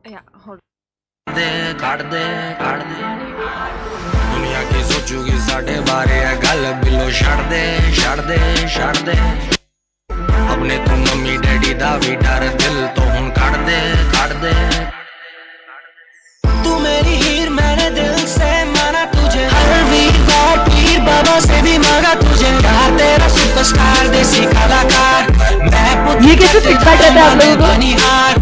काट दे दुनिया की सोचूगी साढ़े बारे गल बिलो छड़ दे अपने तू मम्मी डैडी दा भी डर दिल तो हुन काट दे तू मेरी हीर मैंने दिल से माना तुझे हर वीरवार पीर बाबा से भी मांगा तुझे यार तेरा सुपरस्टार देसी कलाकार मैं ये कैसे फिटफाट रहता है आप लोगों को? बनिहार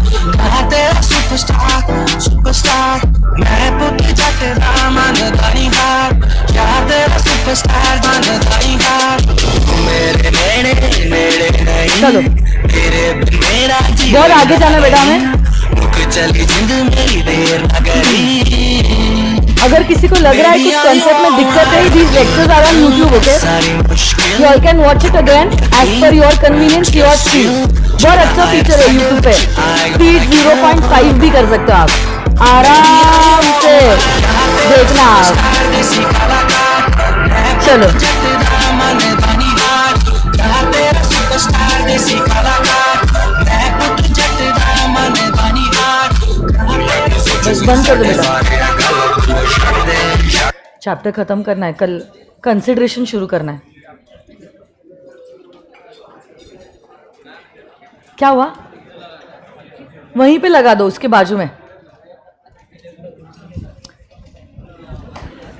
तेरा सुपरस्टार मैं पुत्र जट दामन बनिहार यार तेरा सुपरस्टार बन बनिहार मेरे नेड़े नहीं चलो तेरे बिन मेरा जी बहुत आगे जाना बेटा हमें। चली जिंद मेरी देर न करी अगर किसी को लग रहा है कुछ कंसेप्ट में दिक्कत है, these lectures are on YouTube, okay? You all can watch it again as per your convenience, your speed. बहुत अच्छा फीचर है YouTube पे, स्पीड 0.5 भी कर सकते हो आप, आराम से देखना आप। चलो बस बंद कर दो बेटा, चैप्टर खत्म करना है, कल कंसिडरेशन शुरू करना है। क्या हुआ? वहीं पे लगा दो, उसके बाजू में।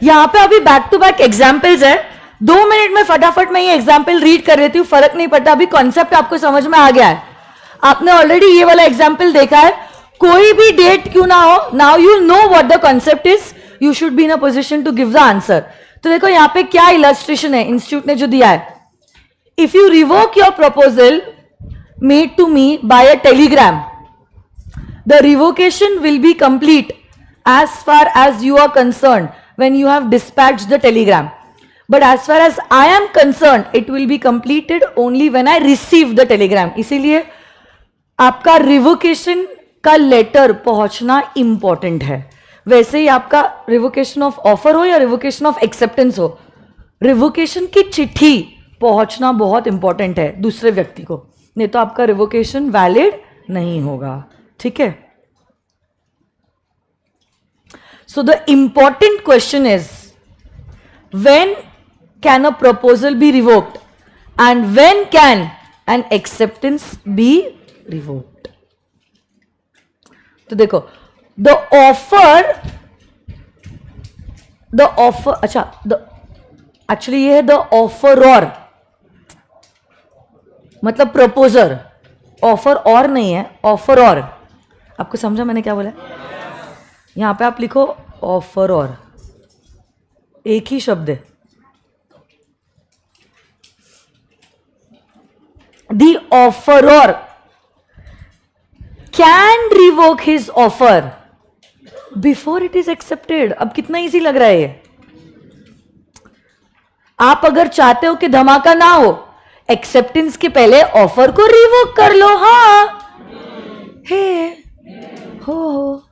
यहां पे अभी बैक टू बैक एग्जाम्पल्स है, 2 मिनट में फटाफट मैं ये एग्जाम्पल रीड कर लेती हूँ, फर्क नहीं पड़ता, अभी कॉन्सेप्ट आपको समझ में आ गया है। आपने ऑलरेडी ये वाला एग्जाम्पल देखा है, कोई भी डेट क्यों ना हो, now you know what the concept is, you should be in a position to give the answer. तो देखो यहां पे क्या इलस्ट्रेशन है इंस्टीट्यूट ने जो दिया है, if you revoke your proposal made to me by a telegram, the revocation will be complete as far as you are concern when you have dispatched the telegram, but as far as I am concerned it will be completed only when I receive the telegram। इसीलिए आपका revocation का letter पहुंचना important है। वैसे ही आपका revocation of offer हो या revocation of acceptance हो, रिवोकेशन की चिट्ठी पहुंचना बहुत इंपॉर्टेंट है दूसरे व्यक्ति को, नहीं तो आपका रिवोकेशन वैलिड नहीं होगा। ठीक है, so the important question is, when can a proposal be revoked and when can an acceptance be revoked? तो देखो the offer अच्छा actually ये है the offeror, मतलब प्रपोजर, ऑफर और नहीं है, ऑफरर। आपको समझा मैंने क्या बोला? यहां पे आप लिखो ऑफर, और एक ही शब्द है। The offeror can revoke his offer before it is accepted. अब कितना इजी लग रहा है ये। आप अगर चाहते हो कि धमाका ना हो, एक्सेप्टेंस के पहले ऑफर को रिवोक कर लो। हाँ, हे हो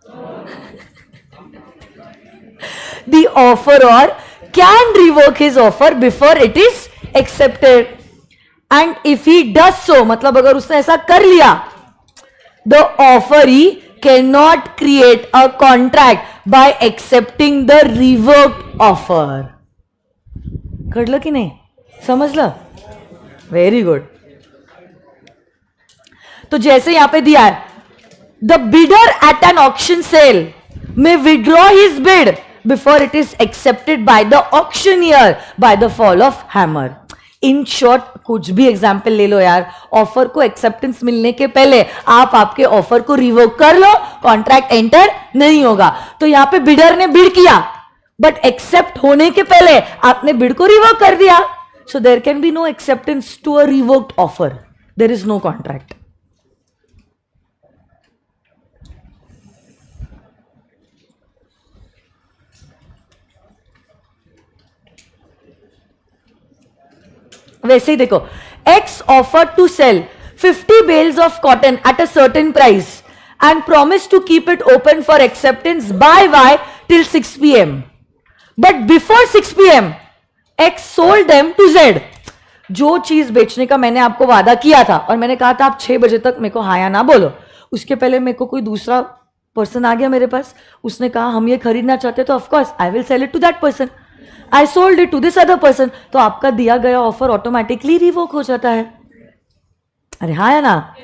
the offeror can revoke his offer before it is accepted, and if he does so, मतलब अगर उसने ऐसा कर लिया, the offeree cannot create a contract by accepting the revoked offer। कर लो कि नहीं, समझ लो, वेरी गुड। तो जैसे यहां पे दिया है, the bidder at an auction sale may withdraw his bid before it is accepted by the auctioneer by the fall of hammer। In short कुछ भी एग्जाम्पल ले लो यार, ऑफर को एक्सेप्टेंस मिलने के पहले आप आपके ऑफर को रिवोक कर लो, कॉन्ट्रैक्ट एंटर नहीं होगा। तो यहां पे बिडर ने बिड किया, बट एक्सेप्ट होने के पहले आपने बिड को रिवोक कर दिया, so there can be no acceptance to a revoked offer, there is no contract. वैसे ही देखो, X offered to sell 50 bales of cotton at a certain price and promised to keep it open for acceptance by Y till 6 PM. But before 6 PM, X sold them to Z। जो चीज बेचने का मैंने आपको वादा किया था और मैंने कहा था आप 6 बजे तक मेरे को हाँ या ना बोलो, उसके पहले मेरे को कोई दूसरा पर्सन आ गया मेरे पास, उसने कहा हम ये खरीदना चाहते हैं, तो of course I will sell it to that person, I sold it to this other person, तो आपका दिया गया ऑफर ऑटोमेटिकली रिवोक हो जाता है। अरे हाँ या ना?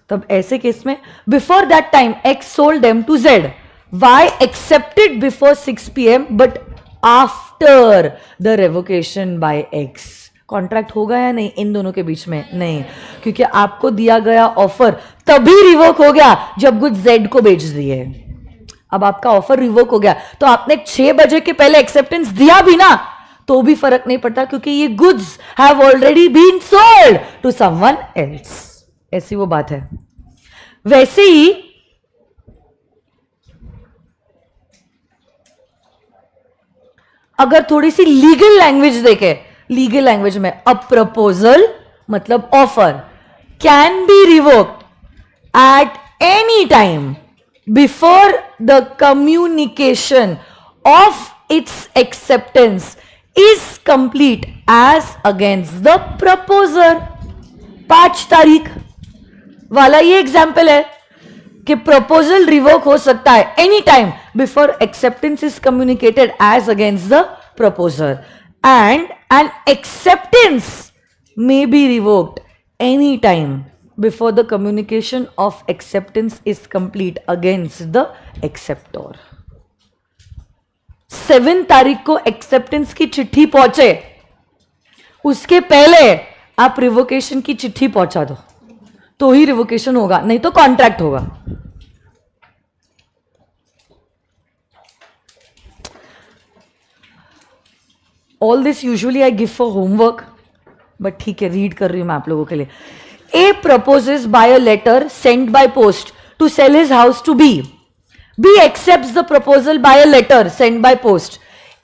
तब ऐसे केस में before that time X sold them to Z, Y accepted before 6 PM but after the revocation by X, contract होगा या नहीं इन दोनों के बीच में? नहीं, क्योंकि आपको दिया गया ऑफर तभी रिवोक हो गया जब गुड्स जेड को बेच दिए। अब आपका ऑफर रिवोक हो गया तो आपने 6 बजे के पहले एक्सेप्टेंस दिया भी ना तो भी फर्क नहीं पड़ता, क्योंकि ये goods have already been sold to someone else. ऐसी वो बात है। वैसे ही अगर थोड़ी सी लीगल लैंग्वेज देखे, लीगल लैंग्वेज में अ प्रपोजल मतलब offer can be revoked at any time before the communication of its acceptance is complete as against the proposer. 5 तारीख वाला ये एग्जाम्पल है कि प्रपोजल रिवोक हो सकता है any time before acceptance is communicated as against the proposer, and an acceptance may be revoked any time before the communication of acceptance is complete against the acceptor. 7 तारीख को acceptance की चिट्ठी पहुंचे, उसके पहले आप रिवोकेशन की चिट्ठी पहुंचा दो तो ही रिवोकेशन होगा, नहीं तो कॉन्ट्रैक्ट होगा। All this usually I give for homework, but ठीक है रीड कर रही हूं मैं आप लोगों के लिए। A proposes by a letter sent by post to sell his house to B. B accepts the proposal by a letter sent by post.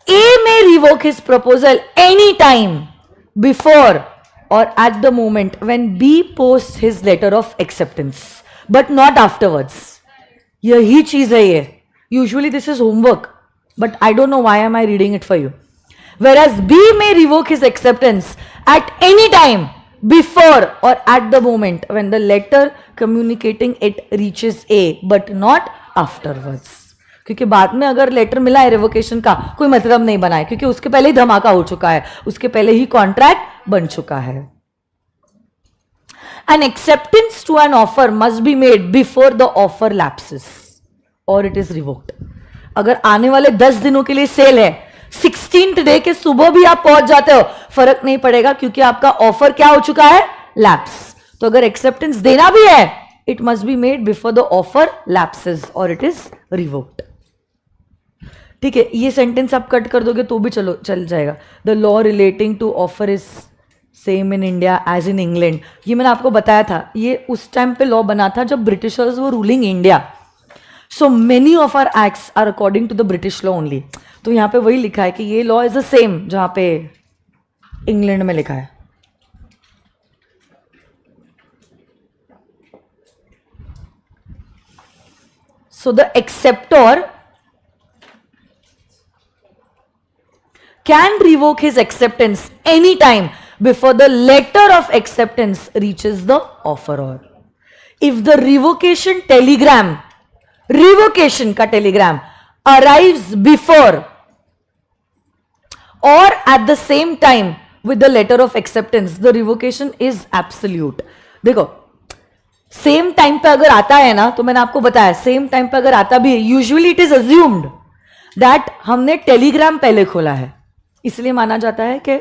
A may revoke his proposal any time before or at the moment when B posts his letter of acceptance, but not afterwards. यही चीज है ये. Usually this is homework, but I don't know why am I reading it for you. Whereas B may revoke his acceptance at any time before or at the moment when the letter communicating it reaches A, but not afterwards, क्योंकि बाद में अगर letter मिला है revocation का कोई मतलब नहीं बना है, क्योंकि उसके पहले ही धमाका हो चुका है, उसके पहले ही कॉन्ट्रैक्ट बन चुका है। An acceptance to an offer must be made before the offer lapses और इट इज रिवोक्ड। अगर आने वाले 10 दिनों के लिए सेल है, 16th डे के सुबह भी आप पहुंच जाते हो, फर्क नहीं पड़ेगा, क्योंकि आपका ऑफर क्या हो चुका है? लैप्स। तो अगर एक्सेप्टेंस देना भी है, it must be made before the offer lapses or it is revoked. ठीक है, ये सेंटेंस आप कट कर दोगे तो भी चल जाएगा। The law relating to offer is same in India as in England. ये मैंने आपको बताया था, ये उस टाइम पे लॉ बना था जब ब्रिटिशर्स वो ruling India. So many of our acts are according to the British law only. तो यहाँ पे वही लिखा है कि ये लॉ इज द सेम जहाँ पे इंग्लैंड में लिखा है। So the acceptor can revoke his acceptance anytime before the letter of acceptance reaches the offeror. If the revocation telegram, revocation का telegram arrives before or at the same time with the letter of acceptance, the revocation is absolute. देखो same time पे अगर आता है ना, तो मैंने आपको बताया सेम टाइम पे अगर आता भी है, usually it is assumed that हमने टेलीग्राम पहले खोला है, इसलिए माना जाता है कि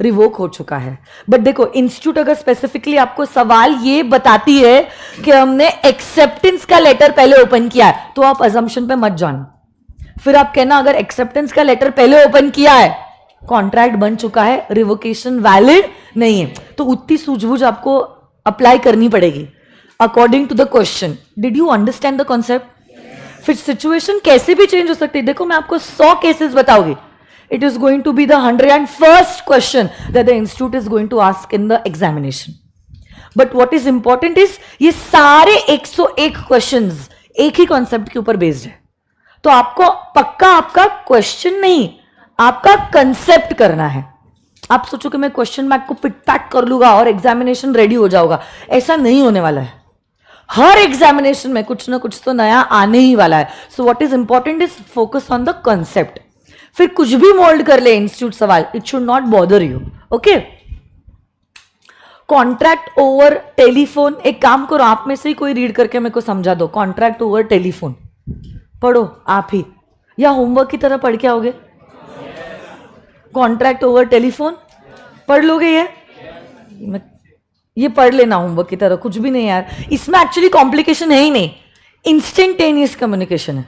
रिवोक हो चुका है। बट देखो इंस्टीट्यूट अगर स्पेसिफिकली आपको सवाल ये बताती है कि हमने एक्सेप्टेंस का लेटर पहले ओपन किया है, तो आप अजम्पशन पे मत जाना। फिर आप कहना अगर एक्सेप्टेंस का लेटर पहले ओपन किया है, कॉन्ट्रैक्ट बन चुका है, रिवोकेशन वैलिड नहीं है, तो उतनी सूझबूझ आपको अप्लाई करनी पड़ेगी according to the question. Did you understand the concept? फिर सिचुएशन कैसे भी चेंज हो सकती है। देखो मैं आपको 100 केसेस बताऊंगी, it is going to be the 101st question that the institute is going to ask in the examination. But what is important is ये सारे 101 क्वेश्चंस एक ही कॉन्सेप्ट के ऊपर बेस्ड है, तो आपको पक्का आपका क्वेश्चन नहीं, आपका कंसेप्ट करना है। आप सोचो कि मैं क्वेश्चन मैथ को पिट पैक कर लूंगा और एग्जामिनेशन रेडी हो जाऊंगा, ऐसा नहीं होने वाला है। हर एग्जामिनेशन में कुछ ना कुछ तो नया आने ही वाला है. So what is important is focus on the concept. फिर कुछ भी मोल्ड कर ले इंस्टीट्यूट सवाल, it should not bother you. Okay. Contract over telephone. एक काम करो, आप में से ही कोई रीड करके मेरे को समझा दो. कॉन्ट्रैक्ट ओवर टेलीफोन पढ़ो आप ही, या होमवर्क की तरह पढ़ के आओगे. कॉन्ट्रैक्ट ओवर टेलीफोन पढ़ लोगे ये पढ़ लेना होमवर्क की तरह. कुछ भी नहीं यार, इसमें एक्चुअली कॉम्प्लिकेशन है ही नहीं, इंस्टेंटेनियस कम्युनिकेशन है.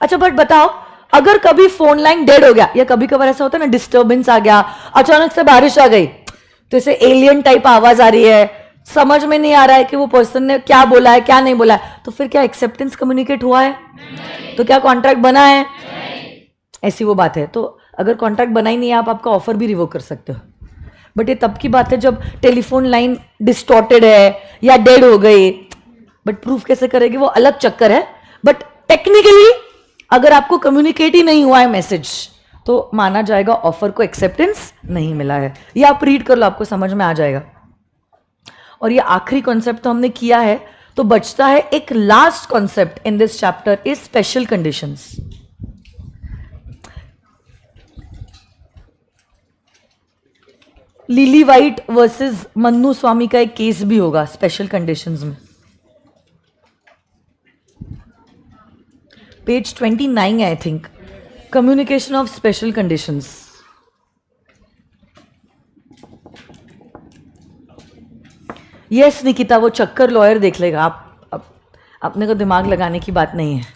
अच्छा बट बताओ, अगर कभी फोन लाइन डेड हो गया, या कभी कभार ऐसा होता है ना, डिस्टर्बेंस आ गया, अचानक से बारिश आ गई, तो ऐसे एलियन टाइप आवाज आ रही है, समझ में नहीं आ रहा है कि वो पर्सन ने क्या बोला है क्या नहीं बोला है, तो फिर क्या एक्सेप्टेंस कम्युनिकेट हुआ है? तो क्या कॉन्ट्रैक्ट बना है? ऐसी वो बात है. तो अगर कॉन्ट्रैक्ट बना ही नहीं है, आप आपका ऑफर भी रिवोक कर सकते हो. बट ये तब की बात है जब टेलीफोन लाइन डिस्टॉर्टेड है या डेड हो गई. बट प्रूफ कैसे करेगी, वो अलग चक्कर है. बट टेक्निकली अगर आपको कम्युनिकेट ही नहीं हुआ है मैसेज, तो माना जाएगा ऑफर को एक्सेप्टेंस नहीं मिला है. ये आप रीड कर लो, आपको समझ में आ जाएगा. और ये आखिरी कॉन्सेप्ट तो हमने किया है, तो बचता है एक last concept in this chapter is special conditions. Lily White versus Mannu Swami का एक केस भी होगा स्पेशल कंडीशंस में. पेज 29 है I think, communication of special conditions. Yes Nikita, वो चक्कर लॉयर देख लेगा. आप अपने को दिमाग लगाने की बात नहीं है.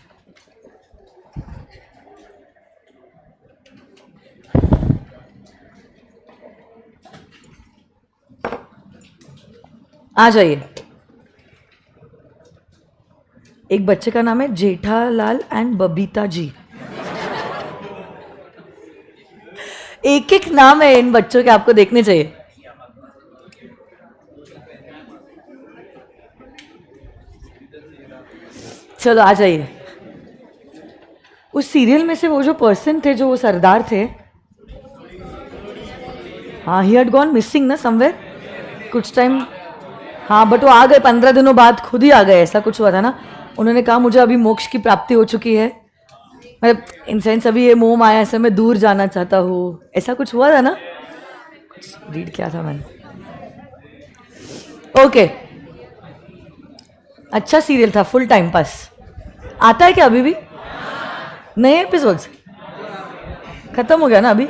आ जाइए. एक बच्चे का नाम है जेठालाल एंड बबीता जी. एक एक नाम है इन बच्चों के, आपको देखने चाहिए. चलो आ जाइए. उस सीरियल में से वो जो पर्सन थे, जो वो सरदार थे, हाँ, ही हैड गॉन मिसिंग ना समवेयर कुछ टाइम. हाँ बट वो आ गए 15 दिनों बाद, खुद ही आ गए, ऐसा कुछ हुआ था ना. उन्होंने कहा मुझे अभी मोक्ष की प्राप्ति हो चुकी है, मतलब इन सेंस अभी ये मोह माया से मैं दूर जाना चाहता हूँ, ऐसा कुछ हुआ था ना. रीड किया था मैंने. ओके, अच्छा सीरियल था, फुल टाइम पास. आता है क्या अभी भी? नए एपिसोड्स खत्म हो गया ना? अभी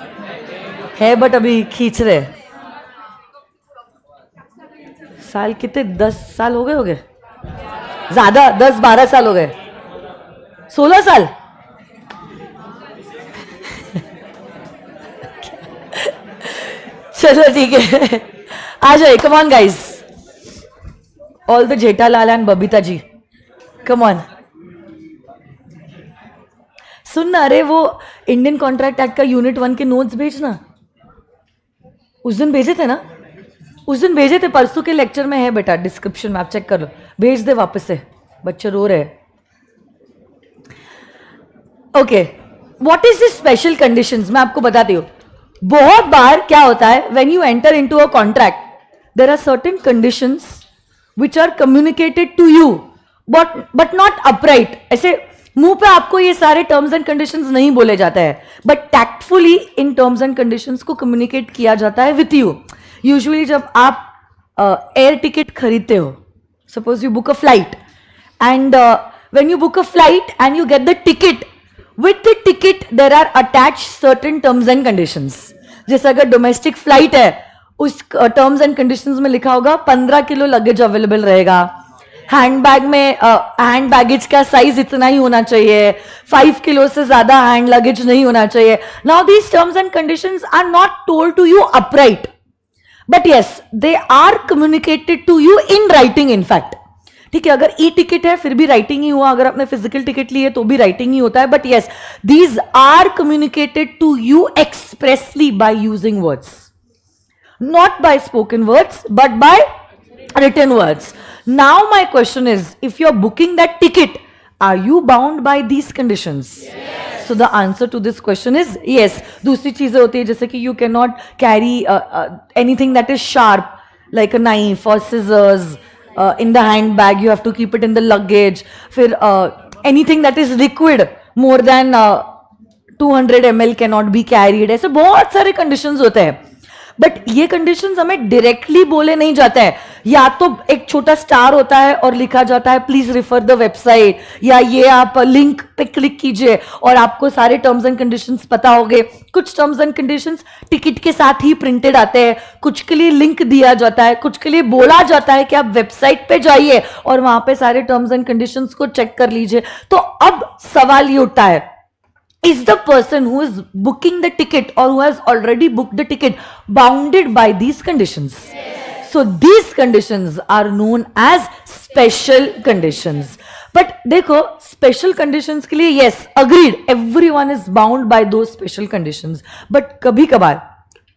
है बट अभी खींच रहे. साल कितने, 10 साल हो गए ज्यादा, 10-12 साल हो गए, 16 साल. चलो ठीक है, आ जाए. Come on guys, all the Jethalal and Babita ji, come on. सुन ना, अरे वो इंडियन कॉन्ट्रैक्ट एक्ट का यूनिट 1 के नोट्स भेजना. उस दिन भेजे थे ना? उस दिन भेजे थे, परसों के लेक्चर में है बेटा, डिस्क्रिप्शन में आप चेक कर लो. भेज दे वापस से, बच्चे रो रहे. Okay, what is this special conditions? मैं आपको बताती हूँ. बहुत बार क्या होता है, when you enter into a contract, there are certain conditions which are communicated to you but not upright. ऐसे मुंह पे आपको ये सारे टर्म्स एंड कंडीशंस नहीं बोले जाते हैं, but tactfully in terms and conditions को कम्युनिकेट किया जाता है विथ यू. यूजुअली जब आप एयर टिकट खरीदते हो, suppose you book a flight, and when you book a flight and you get the ticket, with the ticket there are attach certain terms and conditions. जैसे अगर domestic flight है, उस terms and conditions में लिखा होगा 15 kilo luggage available रहेगा, handbag में hand baggage का साइज इतना ही होना चाहिए, 5 किलो से ज्यादा हैंड लगेज नहीं होना चाहिए. Now these terms and conditions are not told to you upright, but yes they are communicated to you in writing. In fact ठीक है, अगर ई टिकट है फिर भी राइटिंग ही हुआ, अगर आपने फिजिकल टिकट ली है तो भी राइटिंग ही होता है. But yes, these are communicated to you expressly by using words, not by spoken words but by written words. Now my question is, if you're booking that ticket, are you bound by these conditions? Yes. So the answer to this question is yes. दूसरी चीजें होती है जैसे कि you cannot carry anything that is sharp like a knife or scissors, in the handbag, you have to keep it in the luggage. फिर anything that is liquid more than 200 ml cannot be carried. ऐसे बहुत सारे conditions होते हैं. But ये conditions हमें directly बोले नहीं जाता है. या तो एक छोटा स्टार होता है और लिखा जाता है प्लीज रिफर द वेबसाइट, या ये आप लिंक पे क्लिक कीजिए और आपको सारे टर्म्स एंड कंडीशंस पता होंगे. कुछ टर्म्स एंड कंडीशंस टिकट के साथ ही प्रिंटेड आते हैं, कुछ के लिए लिंक दिया जाता है, कुछ के लिए बोला जाता है कि आप वेबसाइट पे जाइए और वहां पे सारे टर्म्स एंड कंडीशंस को चेक कर लीजिए. तो अब सवाल ये उठता है, is the person who is booking the ticket or who has already booked the ticket bounded by these conditions? Yes. So these conditions are known as special conditions. But देखो special conditions के लिए yes agreed everyone is bound by those special conditions. But कभी कभार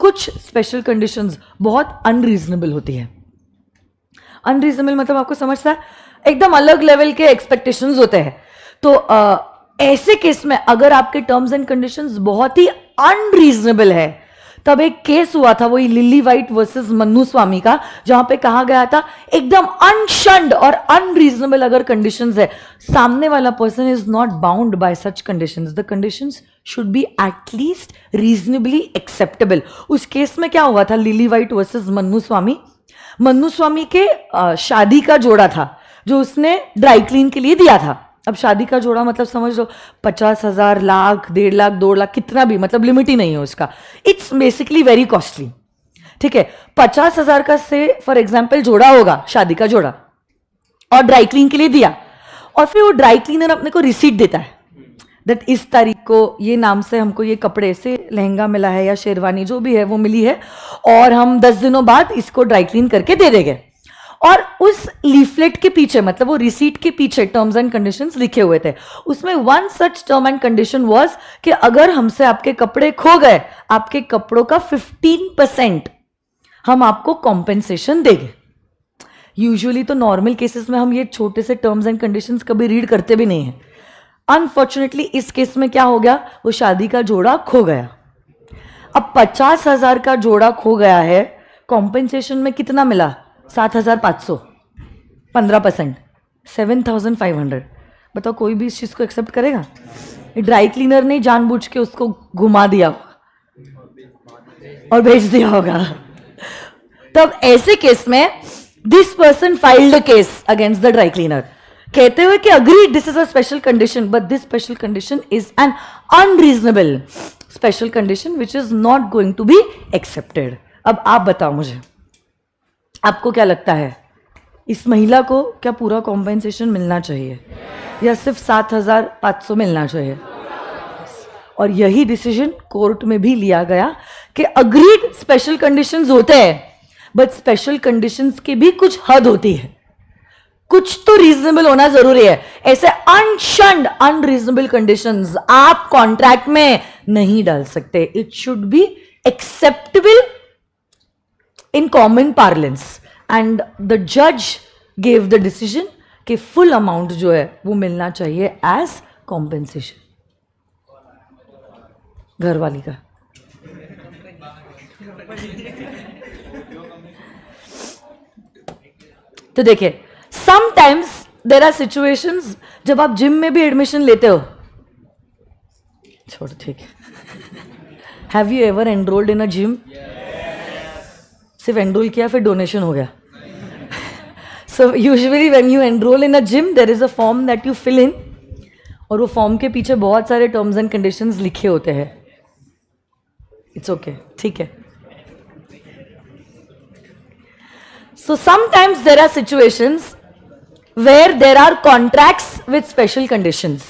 कुछ special conditions बहुत unreasonable होती है. Unreasonable मतलब आपको समझता है, एकदम अलग लेवल के expectations होते हैं. तो ऐसे केस में अगर आपके टर्म्स एंड कंडीशंस बहुत ही अनरीजनेबल है, तब एक केस हुआ था वही lily White versus Mannu Swami का, जहां पे कहा गया था एकदम अनशंड और अनरीजनेबल अगर कंडीशंस है, सामने वाला person is not bound by such conditions. The conditions should be at least reasonably acceptable. उस केस में क्या हुआ था, लिली वाइट वर्सेस मन्नू स्वामी. मन्नू स्वामी के शादी का जोड़ा था जो उसने ड्राई क्लीन के लिए दिया था. अब शादी का जोड़ा मतलब समझ लो 50,000, लाख, 1.5 लाख, 2 लाख, कितना भी, मतलब लिमिट ही नहीं है उसका. It's basically very costly. ठीक है, 50,000 का से फॉर एग्जाम्पल जोड़ा होगा, शादी का जोड़ा, और ड्राई क्लीन के लिए दिया, और फिर वो ड्राई क्लीनर अपने को रिसीट देता है दैट इस तारीख को ये नाम से हमको ये कपड़े से लहंगा मिला है या शेरवानी जो भी है वो मिली है, और हम 10 दिनों बाद इसको ड्राई क्लीन करके दे देंगे. और उस लीफलेट के पीछे, मतलब वो रिसीट के पीछे टर्म्स एंड कंडीशंस लिखे हुए थे. उसमें one such term and condition was कि अगर हमसे आपके कपड़े खो गए, आपके कपड़ों का 15% हम आपको कॉम्पेंसेशन देंगे. यूजुअली तो नॉर्मल केसेस में हम ये छोटे से टर्म्स एंड कंडीशंस कभी रीड करते भी नहीं है. अनफॉर्चुनेटली इस केस में क्या हो गया, वो शादी का जोड़ा खो गया. अब 50,000 का जोड़ा खो गया है, कॉम्पेंसेशन में कितना मिला, 7,500, 15%, 7,500. बताओ कोई भी इस चीज को एक्सेप्ट करेगा? ड्राई क्लीनर ने जानबूझ के उसको घुमा दिया और भेज दिया होगा. तब ऐसे केस में this person filed a case against the dry cleaner, कहते हुए कि agree this is a special condition, but this special condition is an unreasonable special condition which is not going to be accepted. अब आप बताओ मुझे, आपको क्या लगता है, इस महिला को क्या पूरा कॉम्पेंसेशन मिलना चाहिए या सिर्फ 7,500 मिलना चाहिए? और यही डिसीजन कोर्ट में भी लिया गया कि अग्रीड स्पेशल कंडीशंस होते हैं, बट स्पेशल कंडीशंस की भी कुछ हद होती है, कुछ तो रीजनेबल होना जरूरी है. ऐसे अनशंड अनरीजनेबल कंडीशंस आप कॉन्ट्रैक्ट में नहीं डाल सकते. It should be acceptable in common parlance, and the judge gave the decision कि full amount जो है वो मिलना चाहिए as compensation. घरवाली का. तो देखिए, sometimes there are situations जब आप जिम में भी एडमिशन लेते हो, छोड़ ठीक है, have you ever enrolled in a gym? सिर्फ एनरोल किया फिर डोनेशन हो गया. So usually when you enrol in a gym there is a form that you fill in, और वो फॉर्म के पीछे बहुत सारे टर्म्स एंड कंडीशंस लिखे होते हैं. इट्स ओके, ठीक है. So sometimes there are situations where there are contracts with special conditions.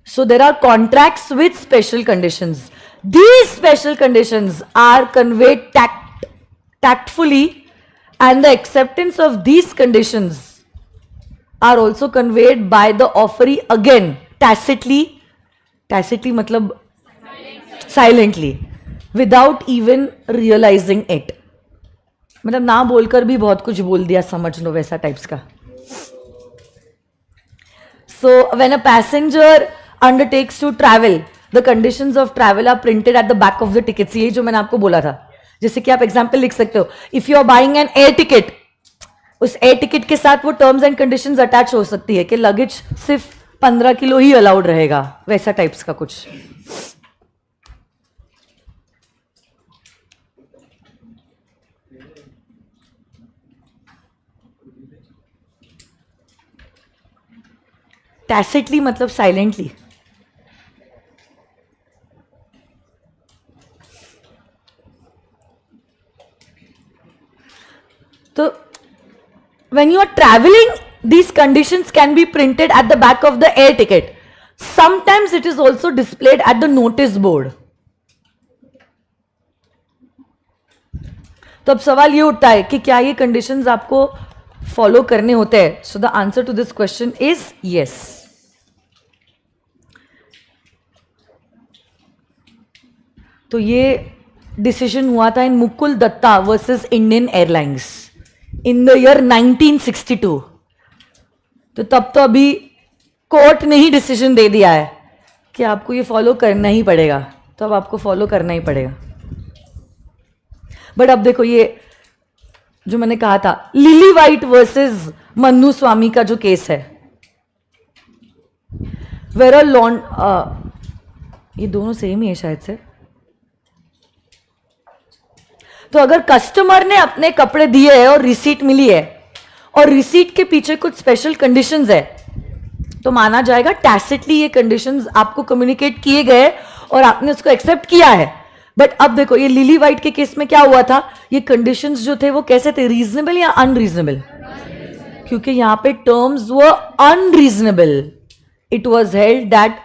So there are contracts with special conditions. These special conditions are conveyed tactfully, and the acceptance of these conditions are also conveyed by the offeree again tacitly. Tacitly मतलब silently, without even realizing it. मतलब ना बोलकर भी बहुत कुछ बोल दिया, समझ लो वैसा टाइप्स का. So when a passenger undertakes to travel, the conditions of travel are printed at the back of the tickets. ये जो मैंने आपको बोला था, जैसे कि आप एग्जाम्पल लिख सकते हो, if you are buying an air ticket, उस एयर टिकट के साथ वो टर्म्स एंड कंडीशंस अटैच हो सकती है कि लगेज सिर्फ 15 किलो ही अलाउड रहेगा, वैसा टाइप्स का कुछ। टैसिटली मतलब साइलेंटली। तो when you are traveling, these conditions can be printed at the back of the air ticket. Sometimes it is also displayed at the notice board. तो अब सवाल ये उठता है कि क्या ये कंडीशंस आपको फॉलो करने होते हैं? So the answer to this question is yes. तो ये डिसीजन हुआ था in Mukul Dutta versus Indian airlines in the year 1962। तो तब तो अभी कोर्ट ने ही डिसीजन दे दिया है कि आपको ये फॉलो करना ही पड़ेगा, तो अब आपको फॉलो करना ही पड़ेगा। बट अब देखो ये जो मैंने कहा था lily White versus Mannu Swami का जो केस है, वेर लॉन ये दोनों सेम ही है शायद से। तो अगर कस्टमर ने अपने कपड़े दिए हैं और रिसीट मिली है और रिसीट के पीछे कुछ स्पेशल कंडीशंस है, तो माना जाएगा टैसिटली ये कंडीशंस आपको कम्युनिकेट किए गए और आपने उसको एक्सेप्ट किया है। बट अब देखो ये लिली वाइट के केस में क्या हुआ था, ये कंडीशंस जो थे वो कैसे थे, रीजनेबल या अनरीजनेबल? क्योंकि यहां पे टर्म्स वो unreasonable. It was held that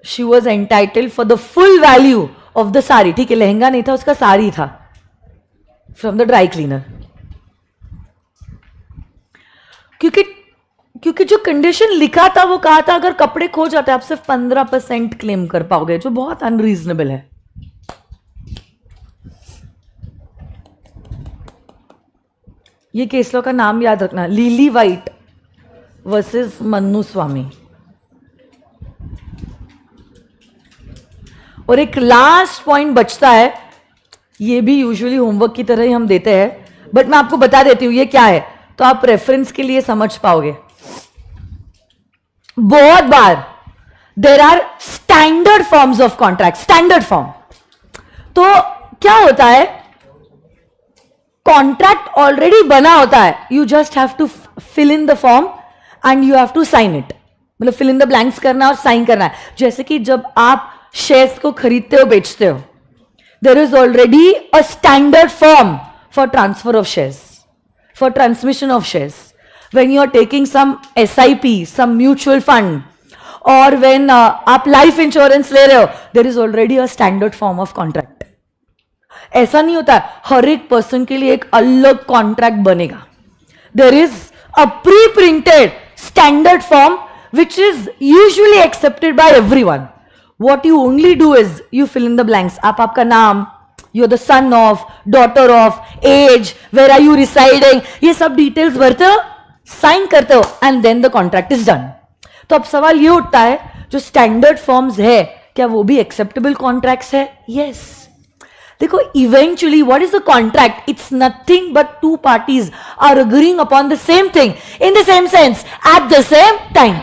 she was entitled for the full value of the sari. ठीक है, लहंगा नहीं था, उसका साड़ी था फ्रॉम द ड्राई क्लीनर। क्योंकि जो कंडीशन लिखा था वो कहा था अगर कपड़े खो जाते आप सिर्फ 15% क्लेम कर पाओगे, जो बहुत अनरीजनेबल है। ये केस लॉ का नाम याद रखना, लिली वाइट वर्सेस मन्नू स्वामी। और एक लास्ट पॉइंट बचता है, ये भी यूजुअली होमवर्क की तरह ही हम देते हैं, बट मैं आपको बता देती हूं ये क्या है, तो आप रेफरेंस के लिए समझ पाओगे। बहुत बार there are standard forms of contract. Standard form तो क्या होता है, कॉन्ट्रैक्ट ऑलरेडी बना होता है, you just have to fill in the form and you have to sign it. मतलब फिल इन द ब्लैंक्स करना और साइन करना है। जैसे कि जब आप शेयर्स को खरीदते हो बेचते हो, there is already a standard form for transfer of shares, for transmission of shares. when you are taking some SIP, some mutual fund, or when आप life insurance ले रहे हो, there is already a standard form of contract. ऐसा नहीं होता हर एक person के लिए एक अलग कॉन्ट्रैक्ट बनेगा। There is a pre-printed standard form which is usually accepted by everyone. What you only do is you fill in the blanks. आप आपका नाम, you're the son of, daughter of, age, where are you residing, ये सब details भरते हो, sign करते हो and then the contract is done. तो अब सवाल ये उठता है जो स्टैंडर्ड फॉर्म्स है क्या वो भी एक्सेप्टेबल कॉन्ट्रैक्ट्स है? यस। देखो eventually what is the contract? It's nothing but two parties are agreeing upon the same thing in the same sense at the same time.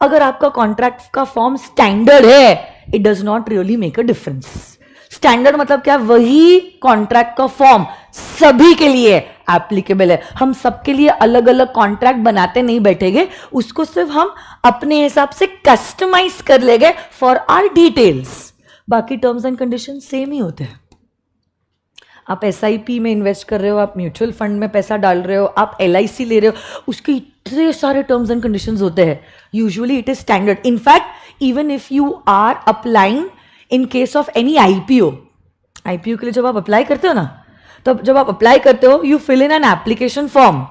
अगर आपका कॉन्ट्रैक्ट का फॉर्म स्टैंडर्ड है, it does not really make a difference. Standard मतलब क्या? वही contract का form सभी के लिए एप्लीकेबल है। हम सबके लिए अलग अलग कॉन्ट्रैक्ट बनाते नहीं बैठेंगे, उसको सिर्फ हम अपने हिसाब से कस्टमाइज कर लेंगे फॉर आवर डिटेल्स। बाकी टर्म्स एंड कंडीशन सेम ही होते हैं। आप SIP में इन्वेस्ट कर रहे हो, आप म्यूचुअल फंड में पैसा डाल रहे हो, आप LIC ले रहे हो, उसके इतने सारे टर्म्स एंड कंडीशंस होते हैं। Usually it is standard. In fact even if you are applying in case of any IPO के लिए जब आप अप्लाई करते हो ना, तब जब आप अप्लाई करते हो you fill in an application form.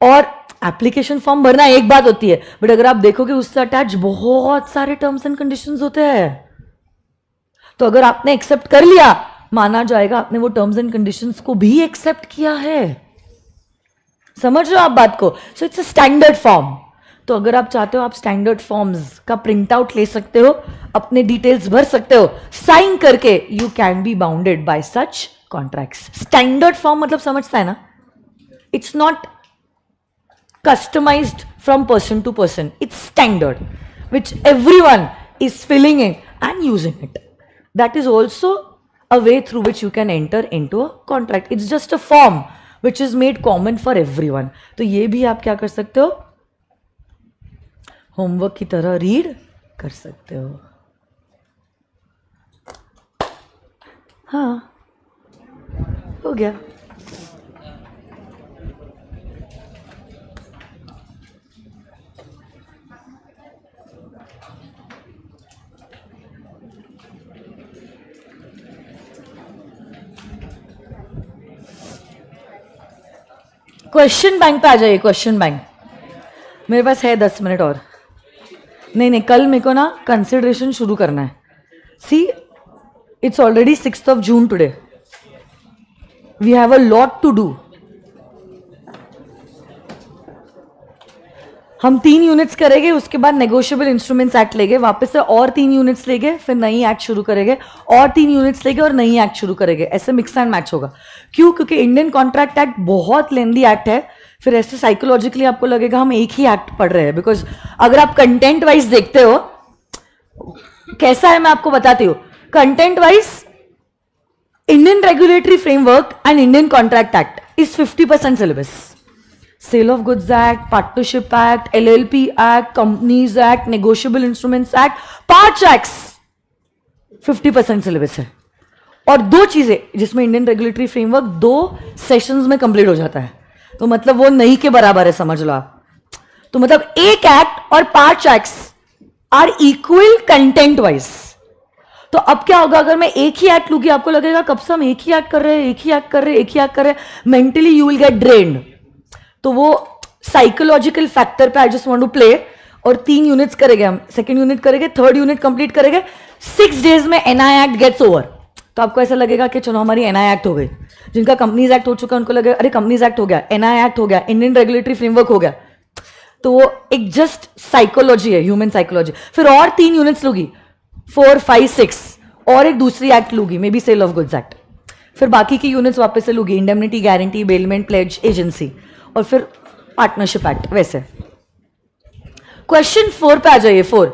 और एप्लीकेशन फॉर्म भरना एक बात होती है, बट अगर आप देखोगे उससे अटैच बहुत सारे टर्म्स एंड कंडीशंस होते हैं। तो अगर आपने एक्सेप्ट कर लिया, माना जाएगा आपने वो टर्म्स एंड कंडीशंस को भी एक्सेप्ट किया है। समझ रहे हो आप बात को? So it's a standard form. तो अगर आप चाहते हो आप स्टैंडर्ड फॉर्म्स का प्रिंट आउट ले सकते हो, अपने डिटेल्स भर सकते हो, साइन करके you can be bounded bye such contracts. Standard form मतलब समझता है ना, it's not customized from person to person. It's standard, which everyone is filling in and using it. That is also a way through which you can enter into a contract. It's just a form which is made common for everyone. तो ये भी आप क्या कर सकते हो, homework की तरह रीड कर सकते हो. हाँ, हो गया. क्वेश्चन बैंक पे आ जाइए. क्वेश्चन बैंक मेरे पास है 10 मिनट और. नहीं, कल मेरे को ना कंसिडरेशन शुरू करना है. See, it's already 6th of June today. We have a lot to do. हम 3 यूनिट्स करेंगे, उसके बाद नेगोशिएबल इंस्ट्रूमेंट्स एक्ट लेंगे, वापस से और 3 यूनिट्स लेंगे, फिर नई एक्ट शुरू करेंगे, और 3 यूनिट्स लेंगे और नई एक्ट शुरू करेंगे. ऐसे मिक्स एंड मैच होगा. क्यों? क्योंकि इंडियन कॉन्ट्रैक्ट एक्ट बहुत लेंदी एक्ट है. फिर ऐसे साइकोलॉजिकली आपको लगेगा हम एक ही एक्ट पढ़ रहे हैं. बिकॉज अगर आप कंटेंट वाइज देखते हो कैसा है, मैं आपको बताती हूँ. Content wise Indian regulatory framework and Indian contract act is 50% syllabus. Sale of Goods Act, Partnership Act, LLP Act, Companies Act, Negotiable Instruments Act, 5 acts 50% syllabus है. और 2 चीजें जिसमें इंडियन रेगुलेटरी फ्रेमवर्क 2 सेशंस में कंप्लीट हो जाता है. तो मतलब वो नहीं के बराबर है, समझ लो आप. तो मतलब एक एक्ट और 5 acts are equal content wise. तो अब क्या होगा, अगर मैं एक ही एक्ट लूंगी, आपको लगेगा कब से हम एक ही एक्ट कर रहे हैं, एक ही एक्ट कर रहे हैं. Mentally you will get drained. तो वो साइकोलॉजिकल फैक्टर पे I just want to play. और 3 यूनिट्स करेंगे हम, 2nd यूनिट करेंगे, 3rd यूनिट कंप्लीट करेंगे. 6 डेज में एनआई एक्ट गेट्स ओवर. तो आपको ऐसा लगेगा कि चलो हमारी एनआई एक्ट हो गई. जिनका कंपनीज एक्ट हो चुका है उनको लगेगा अरे कंपनीज एक्ट हो गया, एनआई एक्ट हो गया, इंडियन रेगुलेटरी फ्रेमवर्क हो गया. तो वो एक जस्ट साइकोलॉजी है, ह्यूमन साइकोलॉजी. फिर और 3 यूनिट्स लूंगी, 4, 5, 6, और एक दूसरी एक्ट लूंगी, may be sale of goods act. फिर बाकी की यूनिट्स वापस से लूंगी, indemnity, guarantee, bailment, pledge, agency, और फिर पार्टनरशिप एक्ट. वैसे क्वेश्चन 4 पे आ जाइए. 4,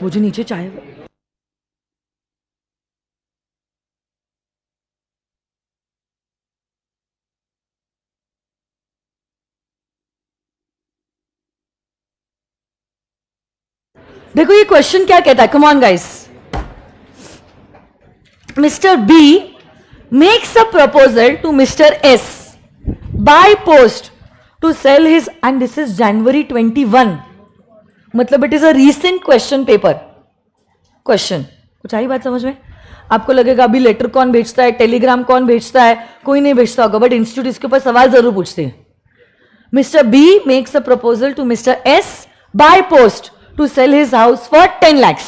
वो जो नीचे चाय. देखो ये क्वेश्चन क्या कहता है. Come on guys. Mister B makes a proposal to mister S by post to sell his, and this is January 21. मतलब it is a recent question paper question. कुछ आई बात समझ में? आपको लगेगा अभी लेटर कौन भेजता है, टेलीग्राम कौन भेजता है, कोई नहीं भेजता होगा, बट इंस्टीट्यूट इसके ऊपर सवाल जरूर पूछते हैं. Mister B makes a proposal to mister S by post to sell his house for 10 lakhs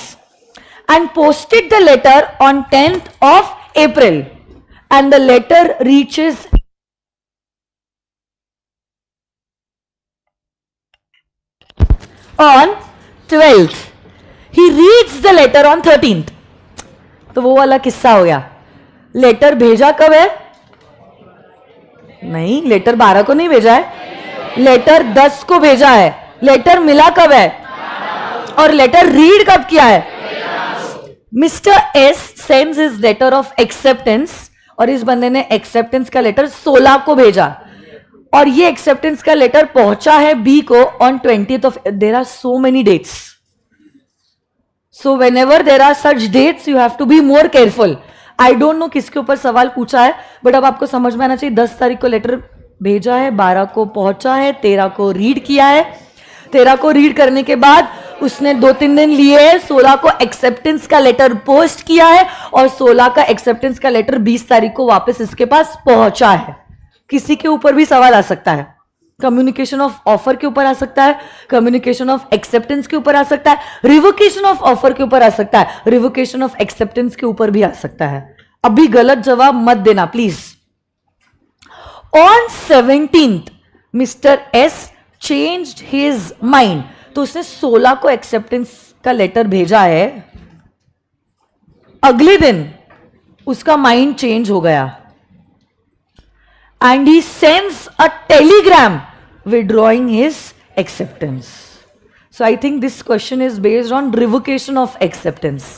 and posted the letter on 10th of April, and the letter reaches on 12th. He reads the letter on 13th. तो वो वाला किस्सा हो गया. Letter भेजा कब है? नहीं, लेटर 12 को नहीं भेजा है, लेटर 10 को भेजा है. लेटर मिला कब है? और लेटर रीड कब किया है? Mister S sends his letter of acceptance, और इस बंदे ने एक्सेप्टेंस का लेटर 16 को भेजा, और ये एक्सेप्टेंस का लेटर पहुंचा है बी को on 20th of. There are so many dates, so whenever there are such dates you have to be more careful. I don't know किसके ऊपर सवाल पूछा है, बट अब आपको समझ में आना चाहिए. 10 तारीख को लेटर भेजा है, 12 को पहुंचा है, 13 को रीड किया है. 13 को रीड करने के बाद उसने 2-3 दिन लिए, 16 को एक्सेप्टेंस का लेटर पोस्ट किया है, और 16 का एक्सेप्टेंस का लेटर 20 तारीख को वापस इसके पास पहुंचा है. किसी के ऊपर भी सवाल आ सकता है. कम्युनिकेशन ऑफ ऑफर के ऊपर आ सकता है, कम्युनिकेशन ऑफ एक्सेप्टेंस के ऊपर आ सकता है, रिवोकेशन ऑफ ऑफर के ऊपर आ सकता है, रिवोकेशन ऑफ एक्सेप्टेंस के ऊपर भी आ सकता है। अभी गलत जवाब मत देना please. On 17th mister S changed his mind, तो उसने 16 को एक्सेप्टेंस का लेटर भेजा है, अगले दिन उसका माइंड चेंज हो गया and he sends a Telegram withdrawing his acceptance. So I think this question is based on revocation of acceptance.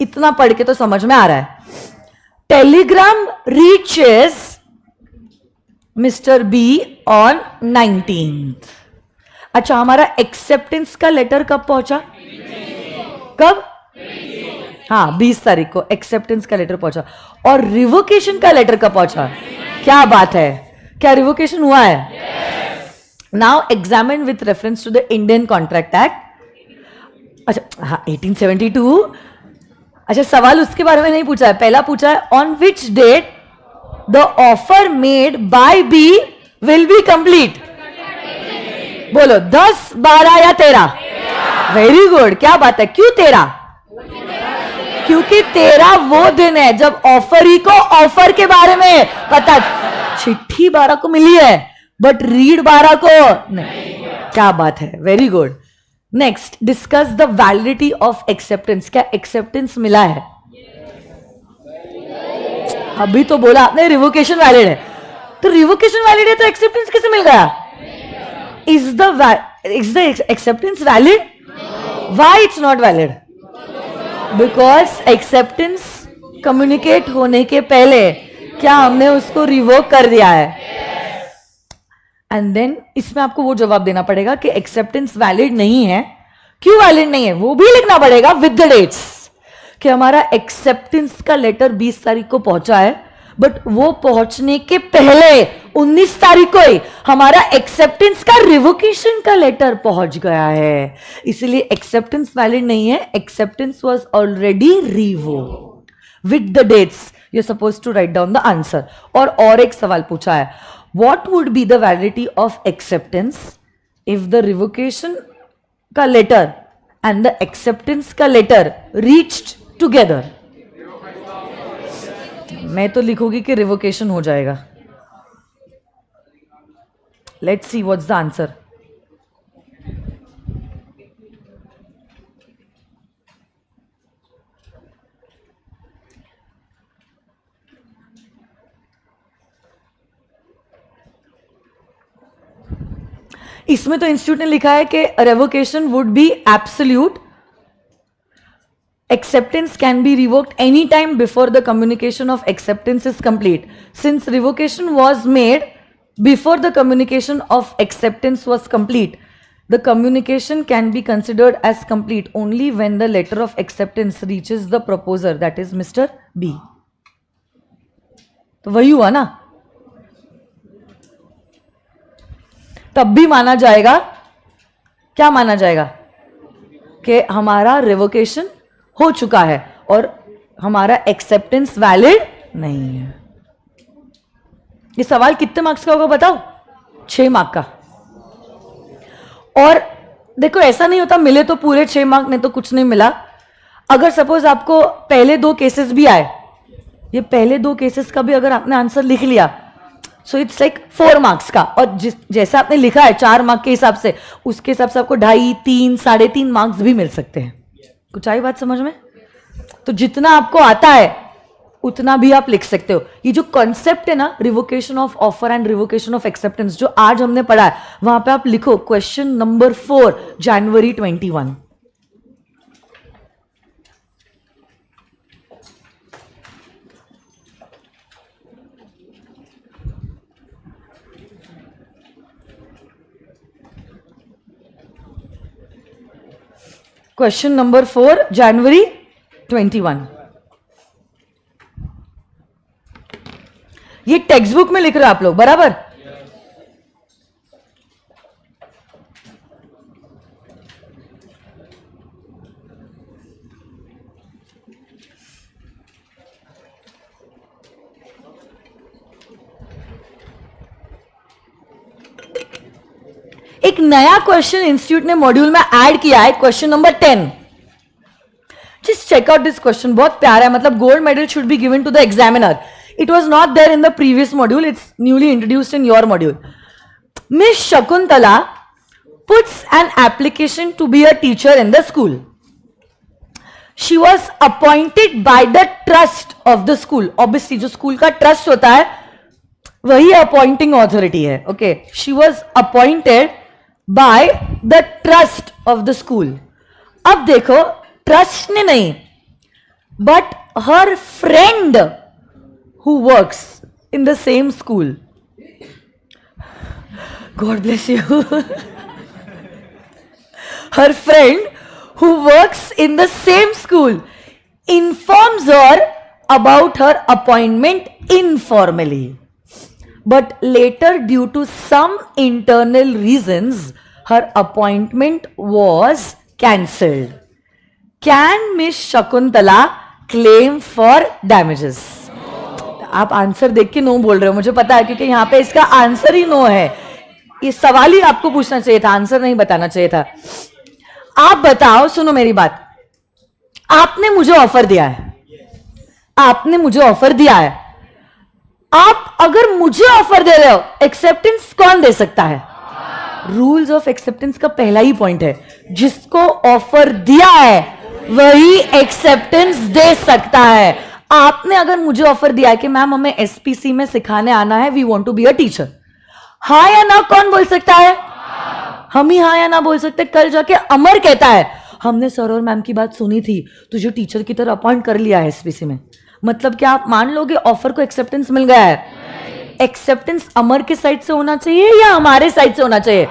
इतना पढ़ के तो समझ में आ रहा है। Telegram reaches Mr. B on 19th. अच्छा, हमारा acceptance का लेटर कब पहुंचा? कब? हाँ, 20 तारीख को acceptance का लेटर पहुंचा। और revocation का लेटर कब पहुंचा? क्या बात है, क्या रिवोकेशन हुआ है? Now examine with reference to the Indian Contract Act. अच्छा हाँ, 1872। अच्छा, सवाल उसके बारे में नहीं पूछा है, पहला पूछा है on which date the offer made by B will be complete. बोलो 10, 12 या 13? वेरी गुड, क्या बात है, क्यों 13? क्योंकि 13 वो दिन है जब ऑफरी को ऑफर के बारे में पता, चिट्ठी 12 को मिली है बट रीड 12 को नहीं। क्या बात है, very good. Next, discuss the validity of acceptance. क्या एक्सेप्टेंस मिला है? अभी तो बोला आपने रिवोकेशन वैलिड है, तो रिवोकेशन वैलिड है तो एक्सेप्टेंस कैसे मिल गया? Is the acceptance valid? Why it's not valid? Because acceptance communicate होने के पहले क्या हमने उसको रिवोक कर दिया है। एंड देन इसमें आपको वो जवाब देना पड़ेगा कि एक्सेप्टेंस वैलिड नहीं है, क्यों वैलिड नहीं है वो भी लिखना पड़ेगा विद द डेट्स, कि हमारा एक्सेप्टेंस का लेटर 20 तारीख को पहुंचा है बट वो पहुंचने के पहले 19 तारीख को ही हमारा एक्सेप्टेंस का रिवोकेशन का लेटर पहुंच गया है, इसलिए एक्सेप्टेंस वैलिड नहीं है, acceptance was already revoked with the dates. You are supposed to write down the answer. और एक सवाल पूछा है, what would be the validity of acceptance if the revocation का letter and the acceptance का letter reached together? मैं तो लिखूंगी कि revocation हो जाएगा। Let's see what's the answer. इसमें तो इंस्टीट्यूट ने लिखा है कि revocation would be absolute, acceptance can be revoked any time before the communication of acceptance is complete. Since revocation was made before the communication of acceptance was complete, the communication can be considered as complete only when the letter of acceptance reaches the proposer, that is Mr. B. तो वही हुआ ना, तब भी माना जाएगा, क्या माना जाएगा कि हमारा रिवोकेशन हो चुका है और हमारा एक्सेप्टेंस वैलिड नहीं है। ये सवाल कितने मार्क्स का होगा बताओ? 6 मार्क का। और देखो ऐसा नहीं होता मिले तो पूरे 6 मार्क, नहीं तो कुछ नहीं मिला। अगर सपोज आपको पहले 2 केसेस भी आए, ये पहले 2 केसेस का भी अगर आपने आंसर लिख लिया, सो इट्स लाइक 4 मार्क्स का, और जैसा आपने लिखा है 4 मार्क के हिसाब से, उसके हिसाब से आपको 2.5, 3, 3.5 मार्क्स भी मिल सकते हैं। कुछ आई बात समझ में? तो जितना आपको आता है उतना भी आप लिख सकते हो। ये जो कॉन्सेप्ट है ना, revocation of offer and revocation of acceptance, जो आज हमने पढ़ा है, वहां पे आप लिखो क्वेश्चन नंबर 4 जनवरी 21। क्वेश्चन नंबर 4 जनवरी 21। ये टेक्स्ट बुक में लिख रहे हो आप लोग, बराबर? एक नया क्वेश्चन इंस्टीट्यूट ने मॉड्यूल में ऐड किया है, question number 10. Just check out this question, बहुत प्यारा है. मतलब gold medal should be given to the examiner. It was not there in the previous module, it's newly introduced in your module. Miss Shakuntala puts an application to be a teacher in the school. She was appointed by the trust of the school. Obviously, जो school का trust होता है वही appointing authority है. Okay, she was appointed by the trust of the school. अब देखो, trust ने नहीं, but her friend who works in the same school. God bless you. Her friend who works in the same school informs her about her appointment informally. But later, due to some internal reasons, her appointment was cancelled. Can Miss Shakuntala claim for damages? आप answer देख के no बोल रहे हो, मुझे पता है, क्योंकि यहां पे इसका आंसर ही नो है. ये सवाल ही आपको पूछना चाहिए था, आंसर नहीं बताना चाहिए था. आप बताओ, सुनो मेरी बात. आपने मुझे ऑफर दिया है, आपने मुझे ऑफर दिया है. आप अगर मुझे ऑफर दे रहे हो, एक्सेप्टेंस कौन दे सकता है? रूल्स ऑफ एक्सेप्टेंस का पहला ही पॉइंट है, जिसको ऑफर दिया है वही एक्सेप्टेंस दे सकता है. आपने अगर मुझे ऑफर दिया है कि मैम हमें एसपीसी में सिखाने आना है, we want to be a teacher, हाँ या ना कौन बोल सकता है? हम ही हाँ या ना बोल सकते. कल जाके अमर कहता है हमने सर और मैम की बात सुनी थी, तुझे टीचर की तरह अपॉइंट कर लिया है एसपीसी में. मतलब क्या आप मान लोगे ऑफर को एक्सेप्टेंस मिल गया है? एक्सेप्टेंस अमर के साइड से होना चाहिए या हमारे साइड से होना चाहिए?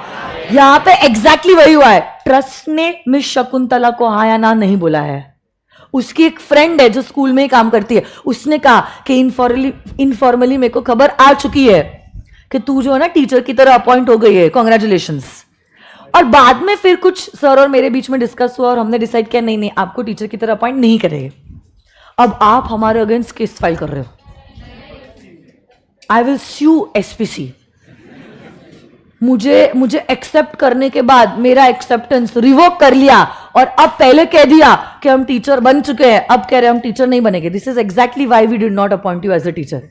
यहां पे एग्जैक्टली वही हुआ है. ट्रस्ट ने मिस शकुंतला को हाँ या ना नहीं बोला है. उसकी एक फ्रेंड है जो स्कूल में ही काम करती है, उसने कहा कि इनफॉर्मली मेरे को खबर आ चुकी है कि तू जो है ना टीचर की तरह अपॉइंट हो गई है, कॉन्ग्रेचुलेशंस. और बाद में फिर कुछ सर और मेरे बीच में डिस्कस हुआ और हमने डिसाइड किया नहीं आपको टीचर की तरह अपॉइंट नहीं करेंगे. अब आप हमारे अगेंस्ट केस फाइल कर रहे हो. I will sue SPC. मुझे एक्सेप्ट करने के बाद मेरा एक्सेप्टेंस रिवोक कर लिया और अब पहले कह दिया कि हम टीचर बन चुके हैं, अब कह रहे हैं हम टीचर नहीं बनेंगे. This is exactly why we did not appoint you as a teacher.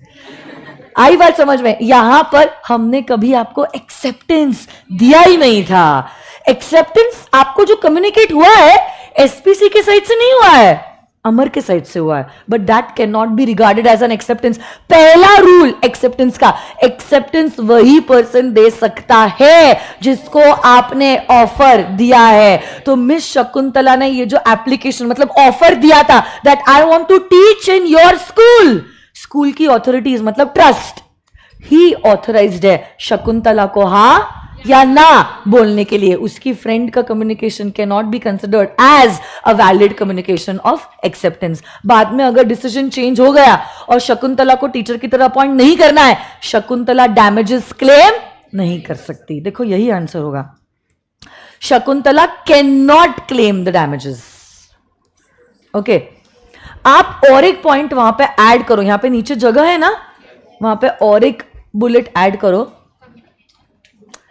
आई बात समझ में? यहां पर हमने कभी आपको एक्सेप्टेंस दिया ही नहीं था. एक्सेप्टेंस आपको जो कम्युनिकेट हुआ है एसपीसी के साइड से नहीं हुआ है, अमर के साइड से हुआ है. But that can not be regarded as an acceptance. पहला रूल एक्सेप्टेंस का, एक्सेप्टेंस वही पर्सन दे सकता है जिसको आपने ऑफर दिया है. तो मिस शकुंतला ने ये जो एप्लीकेशन मतलब ऑफर दिया था that I want to teach in your school, school की ऑथोरिटीज मतलब ट्रस्ट ही ऑथराइज्ड है शकुंतला को हाँ या ना बोलने के लिए. उसकी फ्रेंड का communication can not be considered as a valid communication of acceptance. बाद में अगर डिसीजन चेंज हो गया और शकुंतला को टीचर की तरह अपॉइंट नहीं करना है, शकुंतला डैमेजेस क्लेम नहीं कर सकती. देखो यही आंसर होगा. Shakuntala can not claim the damages. Okay, आप और एक पॉइंट वहां पे ऐड करो. यहां पे नीचे जगह है ना, वहां पे और एक बुलेट ऐड करो.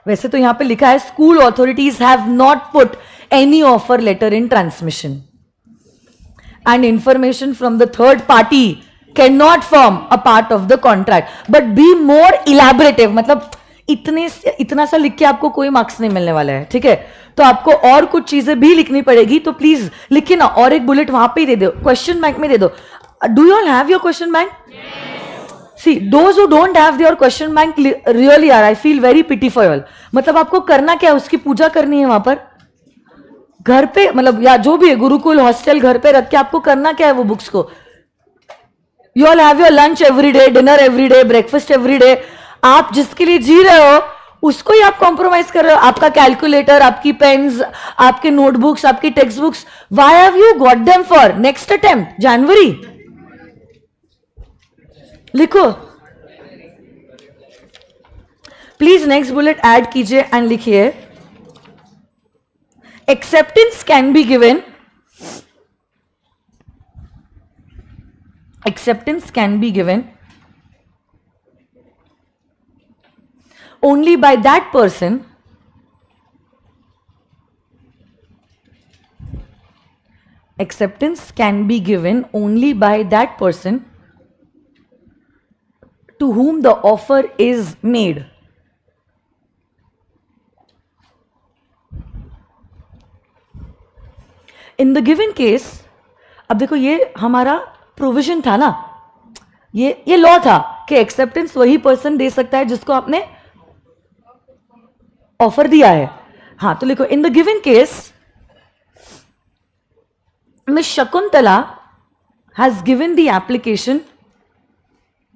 वैसे तो यहां पे लिखा है school authorities have not put any offer letter in transmission and information from the third party can not form a part of the contract but be more elaborative. मतलब इतना सा लिख के आपको कोई मार्क्स नहीं मिलने वाला है, ठीक है? तो आपको और कुछ चीजें भी लिखनी पड़ेगी, तो प्लीज लिखिए ना. और एक बुलेट वहां पे ही दे दो, क्वेश्चन बैंक में दे दो. Do you all have your question bank? See, those who don't have their question bank really are, I feel very pity for you all. मतलब आपको करना क्या है, उसकी पूजा करनी है वहां पर घर पे, मतलब या जो भी है गुरुकुल हॉस्टल घर पे रख के आपको करना क्या है वो बुक्स को. You all have your lunch every day, dinner every day, breakfast every day. आप जिसके लिए जी रहे हो उसको ही आप कॉम्प्रोमाइज कर रहे हो. आपका कैलकुलेटर, आपकी पेन्स, आपके नोटबुक्स, आपकी text books, why have you got them for next attempt January? लिखो प्लीज. नेक्स्ट बुलेट ऐड कीजिए एंड लिखिए acceptance can be given, acceptance can be given only by that person acceptance can be given only by that person to whom the offer is made. In the given case, अब देखो ये हमारा provision था ना, ये law था कि acceptance वही पर्सन दे सकता है जिसको आपने ऑफर दिया है. हाँ, तो लिखो in the given case Miss Shakuntala has given the application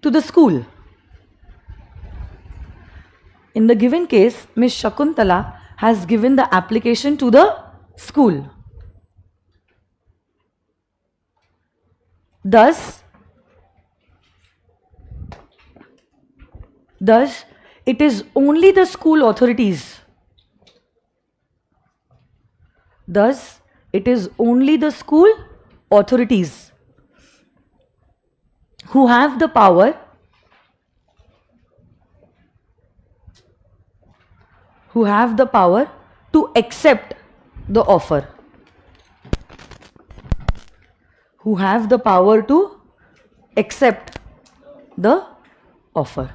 to the school. In the given case, Miss Shakuntala has given the application to the school. Thus, it is only the school authorities. Thus, it is only the school authorities who have the power to accept the offer. Who have the power to accept the offer.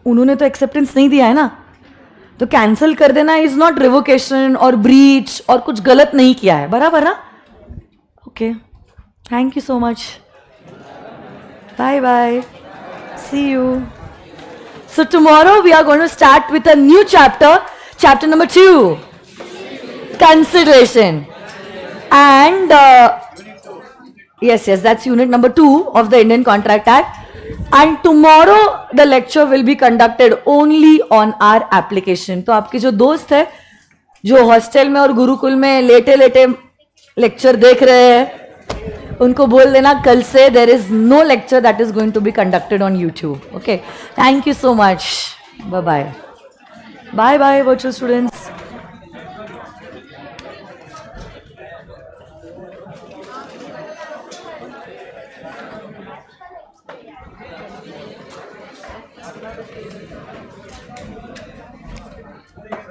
उन्होंने तो acceptance नहीं दिया है ना, तो cancel कर देना is not revocation और ब्रीच और कुछ गलत नहीं किया है, बराबर ना. Okay, thank you so much, bye bye, see you. So tomorrow we are going to start with a new chapter number 2, consideration, and yes, that's unit number 2 of the Indian Contract Act. And tomorrow the lecture will be conducted only on our application. तो आपके जो दोस्त है जो hostel में और गुरुकुल में लेटे लेटे लेक्चर देख रहे हैं, उनको बोल देना कल से there is no lecture that is going to be conducted on YouTube. Okay, thank you so much. Bye bye. Bye bye, virtual students.